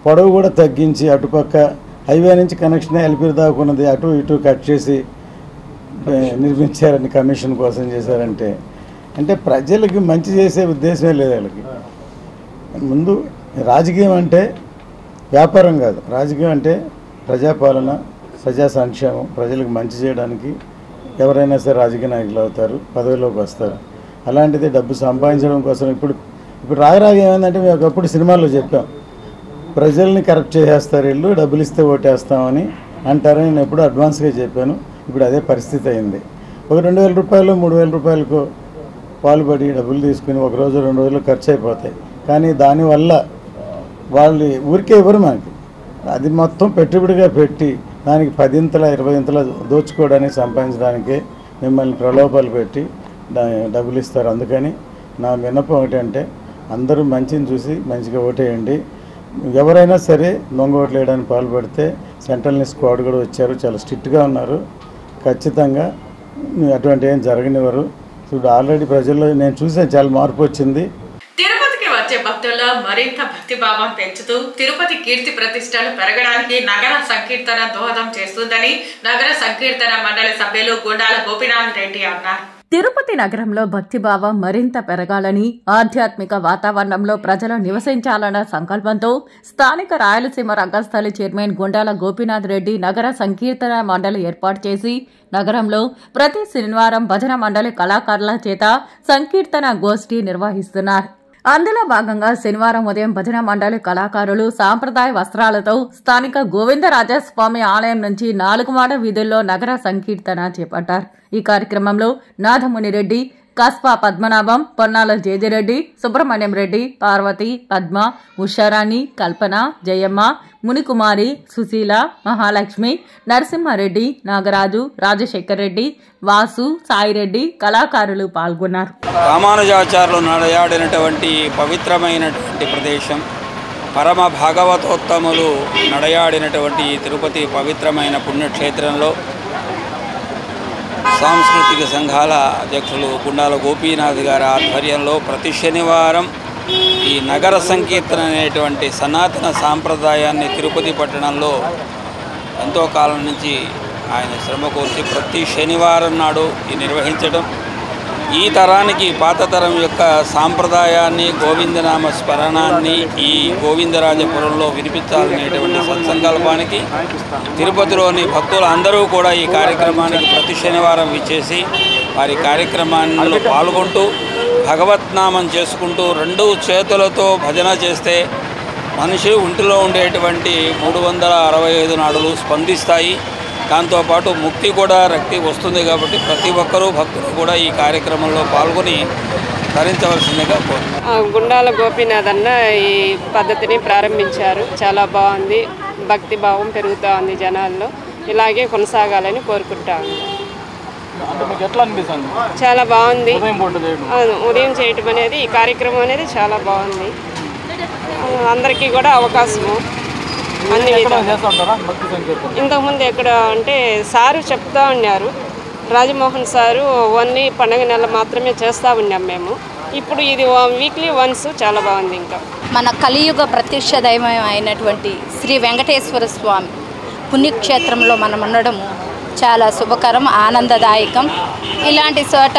పొడవు కూడా తగ్గించి అటుపక్క హైవే నుంచి కనెక్షన్ ఎల్పీ దాకున్నది అటు ఇటు కట్ చేసి నిర్మించారని కమిషన్ కోసం చేశారంటే అంటే ప్రజలకి మంచి చేసే ఉద్దేశమే లేదు వాళ్ళకి. ముందు రాజకీయం అంటే వ్యాపారం కాదు, రాజకీయం అంటే ప్రజాపాలన, ప్రజా సంక్షేమం, ప్రజలకు మంచి చేయడానికి ఎవరైనా సరే రాజకీయ నాయకులు అవుతారు, పదవిలోకి వస్తారు. అలాంటిది డబ్బు సంపాదించడం కోసం ఇప్పుడు రాగరాగ ఏమైందంటే మేము ఒకప్పుడు సినిమాల్లో చెప్పాం, ప్రజల్ని కరప్ట్ చేసేస్తారు, వీళ్ళు డబ్బులు ఇస్తే ఓటేస్తామని అంటారని నేను ఎప్పుడు అడ్వాన్స్గా చెప్పాను. ఇప్పుడు అదే పరిస్థితి అయింది. ఒక 2,000 రూపాయలు 3,000 రూపాయలకు పాల్పడి డబ్బులు తీసుకుని ఒక రోజు 2 రోజులు ఖర్చు అయిపోతాయి. కానీ దానివల్ల వాళ్ళు ఊరికే ఇవ్వరు మనకి, అది మొత్తం పెట్టుబడిగా పెట్టి దానికి 10 20 దోచుకోవడానికి సంపాదించడానికి మిమ్మల్ని ప్రలోభాలు పెట్టి డబ్బులు ఇస్తారు. అందుకని నా విన్నపం ఏంటంటే అందరూ మంచిని చూసి మంచిగా ఓటేయండి. ఎవరైనా సరే దొంగ ఓట్లు వేయడానికి పాల్పడితే సెంట్రల్ స్క్వాడ్ కూడా వచ్చారు, చాలా స్ట్రిక్ట్గా ఉన్నారు. ఖచ్చితంగా అటువంటి ఏం జరగనివ్వరు. ఇప్పుడు ఆల్రెడీ ప్రజల్లో నేను చూసాను చాలా మార్పు వచ్చింది. తిరుపతికి వచ్చే భక్తుల్లో మరింత భక్తిభావం పెంచుతూ తిరుపతి కీర్తి ప్రతిష్టలు పెరగడానికి నగర సంకీర్తన దోహదం చేస్తుందని నగర సంకీర్తన మండలి సభ్యులు గుండాల గోపీనాథ్ రెడ్డి అన్నారు. తిరుపతి నగరంలో భక్తిభావం మరింత పెరగాలని, ఆధ్యాత్మిక వాతావరణంలో ప్రజలు నివసించాలన్న సంకల్పంతో స్థానిక రాయలసీమ రంగస్థలి చైర్మన్ గుండాల గోపీనాథ్ రెడ్డి నగర సంకీర్తన మండలి ఏర్పాటు చేసి నగరంలో ప్రతి శనివారం భజన మండలి కళాకారుల చేత సంకీర్తన గోష్ఠి నిర్వహిస్తున్నారు. అందులో భాగంగా శనివారం ఉదయం భజన మండలి కళాకారులు సాంప్రదాయ వస్త్రాలతో స్థానిక గోవిందరాజస్వామి ఆలయం నుంచి 4 మాడ వీధుల్లో నగర సంకీర్తన చేపట్టారు. ఈ కార్యక్రమంలో నాథమునిరెడ్డి, కస్పా పద్మనాభం, పొన్నాల జేజిరెడ్డి, సుబ్రహ్మణ్యం రెడ్డి, పార్వతి, పద్మ, ఉషారాణి, కల్పన, జయమ్మ, మునికుమారి, సుశీల, మహాలక్ష్మి, నరసింహారెడ్డి, నాగరాజు, రాజశేఖర్ రెడ్డి, వాసు, సాయిరెడ్డి కళాకారులు పాల్గొన్నారు. రామానుజాచార్యులు నడయాడినటువంటి పవిత్రమైనటువంటి ప్రదేశం, పరమ భాగవతోత్తములు నడయాడినటువంటి తిరుపతి పవిత్రమైన పుణ్యక్షేత్రంలో సాంస్కృతిక సంఘాల అధ్యక్షులు గుండాల గోపీనాథ్ గారి ఆధ్వర్యంలో ప్రతి శనివారం ఈ నగర సంకీర్తన అనేటువంటి సనాతన సాంప్రదాయాన్ని తిరుపతి పట్టణంలో ఎంతో కాలం నుంచి ఆయన శ్రమ కోర్చి ప్రతి శనివారం నాడు ఈ నిర్వహించడం, ఈ తరానికి పాత తరం యొక్క సాంప్రదాయాన్ని, గోవిందనామ స్మరణాన్ని ఈ గోవిందరాజపురంలో వినిపించాలనేటువంటి సత్సంకల్పానికి తిరుపతిలోని భక్తులు అందరూ కూడా ఈ కార్యక్రమానికి ప్రతి శనివారం విచ్చేసి వారి కార్యక్రమాల్లో పాల్గొంటూ భగవత్నామం చేసుకుంటూ 2 చేతులతో భజన చేస్తే మనిషి ఒంటిలో ఉండేటువంటి 365 నాడులు స్పందిస్తాయి. దాంతోపాటు ముక్తి కూడా రక్తి వస్తుంది. కాబట్టి ప్రతి ఒక్కరూ భక్తులు కూడా ఈ కార్యక్రమంలో పాల్గొని ధరించవలసిందిగా కోరుతున్నాను. గుండాల గోపీనాథ్ అన్న ఈ పద్ధతిని ప్రారంభించారు. చాలా బాగుంది, భక్తి భావం పెరుగుతూ ఉంది జనాల్లో. ఇలాగే కొనసాగాలని కోరుకుంటాను. చాలా బాగుంది ఉదయం చేయటం అనేది, ఈ కార్యక్రమం అనేది చాలా బాగుంది. అందరికీ కూడా అవకాశము అన్ని ఇంతకుముందు ఎక్కడ అంటే సారు చెప్తా ఉన్నారు, రాజమోహన్ సారు ఓన్లీ పండగ నెల మాత్రమే చేస్తూ ఉన్నాం మేము. ఇప్పుడు ఇది వీక్లీ వన్స్ చాలా బాగుంది. ఇంకా మన కలియుగ ప్రత్యక్ష దైవం అయినటువంటి శ్రీ వెంకటేశ్వర స్వామి పుణ్యక్షేత్రంలో మనం ఉండడము చాలా శుభకరం, ఆనందదాయకం. ఇలాంటి చోట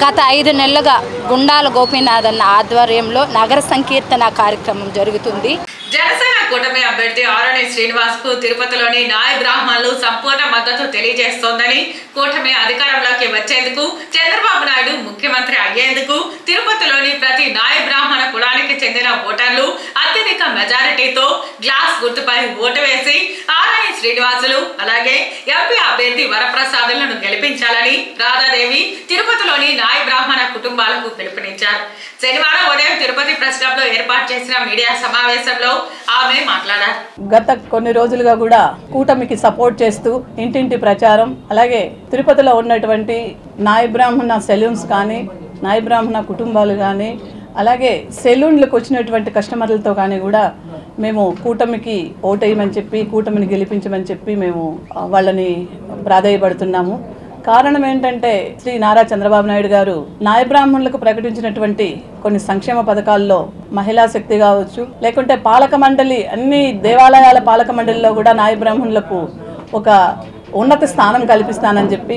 గత 5 నెలలుగా గుండాల గోపీనాథ్ అన్న ఆధ్వర్యంలో నగర సంకీర్తన కార్యక్రమం జరుగుతుంది. జనసేన కూటమి అభ్యర్థి ఆరణి శ్రీనివాస్ కు తిరుపతిలోని నాయ బ్రాహ్మణులు సంపూర్ణ మద్దతు తెలియజేస్తోందని, కూటమి అధికారంలోకి వచ్చేందుకు చంద్రబాబు నాయుడు ముఖ్యమంత్రి అయ్యేందుకు తిరుపతిలోని ప్రతి నాయ బ్రాహ్మణ కులానికి చెందిన ఓటర్లు అత్యధిక మెజారిటీతో గ్లాస్ గుర్తుపై ఓటు వేసి ఆరణి శ్రీనివాసులు అలాగే ఎంపీ అభ్యర్థి వరప్రసాదులను గెలిపించాలని రాధాదేవి తిరుపతిలోని నాయ బ్రాహ్మణ కుటుంబాలకు పిలుపునిచ్చారు. శనివారం ఉదయం తిరుపతి ప్రెస్ క్లబ్ లో ఏర్పాటు చేసిన మీడియా సమావేశంలో ఆమె మాట్లాడారు. గత కొన్ని రోజులుగా కూడా కూటమికి సపోర్ట్ చేస్తూ ఇంటింటి ప్రచారం, అలాగే తిరుపతిలో ఉన్నటువంటి నాయ బ్రాహ్మణ సెలూన్స్ కానీ, నాయ బ్రాహ్మణ కుటుంబాలు కానీ, అలాగే సెలూన్లకు వచ్చినటువంటి కస్టమర్లతో కానీ కూడా మేము కూటమికి ఓటేయమని చెప్పి, కూటమిని గెలిపించమని చెప్పి మేము వాళ్ళని ప్రాధేయపడుతున్నాము. కారణం ఏంటంటే శ్రీ నారా చంద్రబాబు నాయుడు గారు నాయ బ్రాహ్మణులకు ప్రకటించినటువంటి కొన్ని సంక్షేమ పథకాల్లో మహిళా శక్తి కావచ్చు, లేకుంటే పాలక మండలి, అన్ని దేవాలయాల పాలక మండలిలో కూడా నాయ బ్రాహ్మణులకు ఒక ఉన్నత స్థానం కల్పిస్తానని చెప్పి,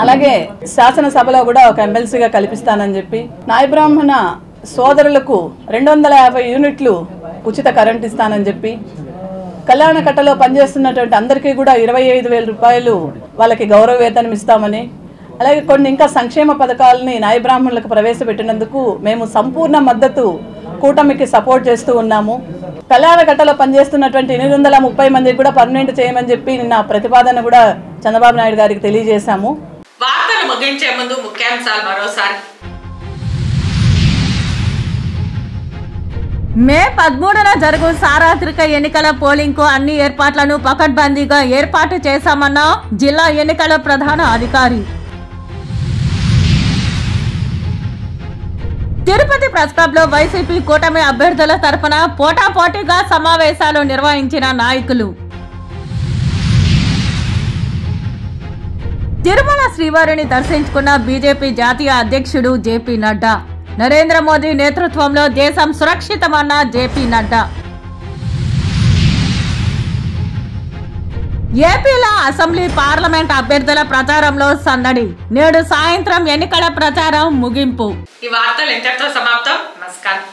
అలాగే శాసనసభలో కూడా ఒక ఎమ్మెల్సీగా కల్పిస్తానని చెప్పి, నాయ బ్రాహ్మణ సోదరులకు 250 యూనిట్లు ఉచిత కరెంట్ ఇస్తానని చెప్పి, కళ్యాణ కట్టలో పనిచేస్తున్నటువంటి అందరికీ కూడా 25,000 రూపాయలు వాళ్ళకి గౌరవ వేతనం ఇస్తామని, అలాగే కొన్ని ఇంకా సంక్షేమ పథకాలని నాయ బ్రాహ్మణులకు ప్రవేశపెట్టినందుకు మేము సంపూర్ణ మద్దతు కూటమికి సపోర్ట్ చేస్తూ ఉన్నాము. కళ్యాణ కట్టలో పనిచేస్తున్నటువంటి 830 మందికి కూడా పర్మనెంట్ చేయమని చెప్పి నిన్న ప్రతిపాదన కూడా చంద్రబాబు నాయుడు గారికి తెలియజేశాము. వార్తలు ముగించే ముందు ముఖ్యాంశాలు మరోసారి. మే 13న జరుగు సార్వత్రిక ఎన్నికల పోలింగ్ కు అన్ని ఏర్పాట్లను పకడ్బందీగా ఏర్పాటు చేశామన్న జిల్లా ఎన్నికల ప్రధాన అధికారి. తిరుపతి ప్రెస్ క్లబ్ లో వైసీపీ కూటమి అభ్యర్థుల తరఫున పోటాపోటీగా సమావేశాలు నిర్వహించిన నాయకులు. తిరుమల శ్రీవారిని దర్శించుకున్న బీజేపీ జాతీయ అధ్యక్షుడు జేపీ నడ్డా. నరేంద్ర మోదీ నేతృత్వంలో దేశం సురక్షితమన్న జేపీ నడ్డా. ఏపీలో అసెంబ్లీ పార్లమెంట్ అభ్యర్థుల ప్రచారంలో సందడి. నేడు సాయంత్రం ఎన్నికల ప్రచారం ముగింపు. ఈ వార్తలు ఇంతటితో సమాప్తం. నమస్కారం.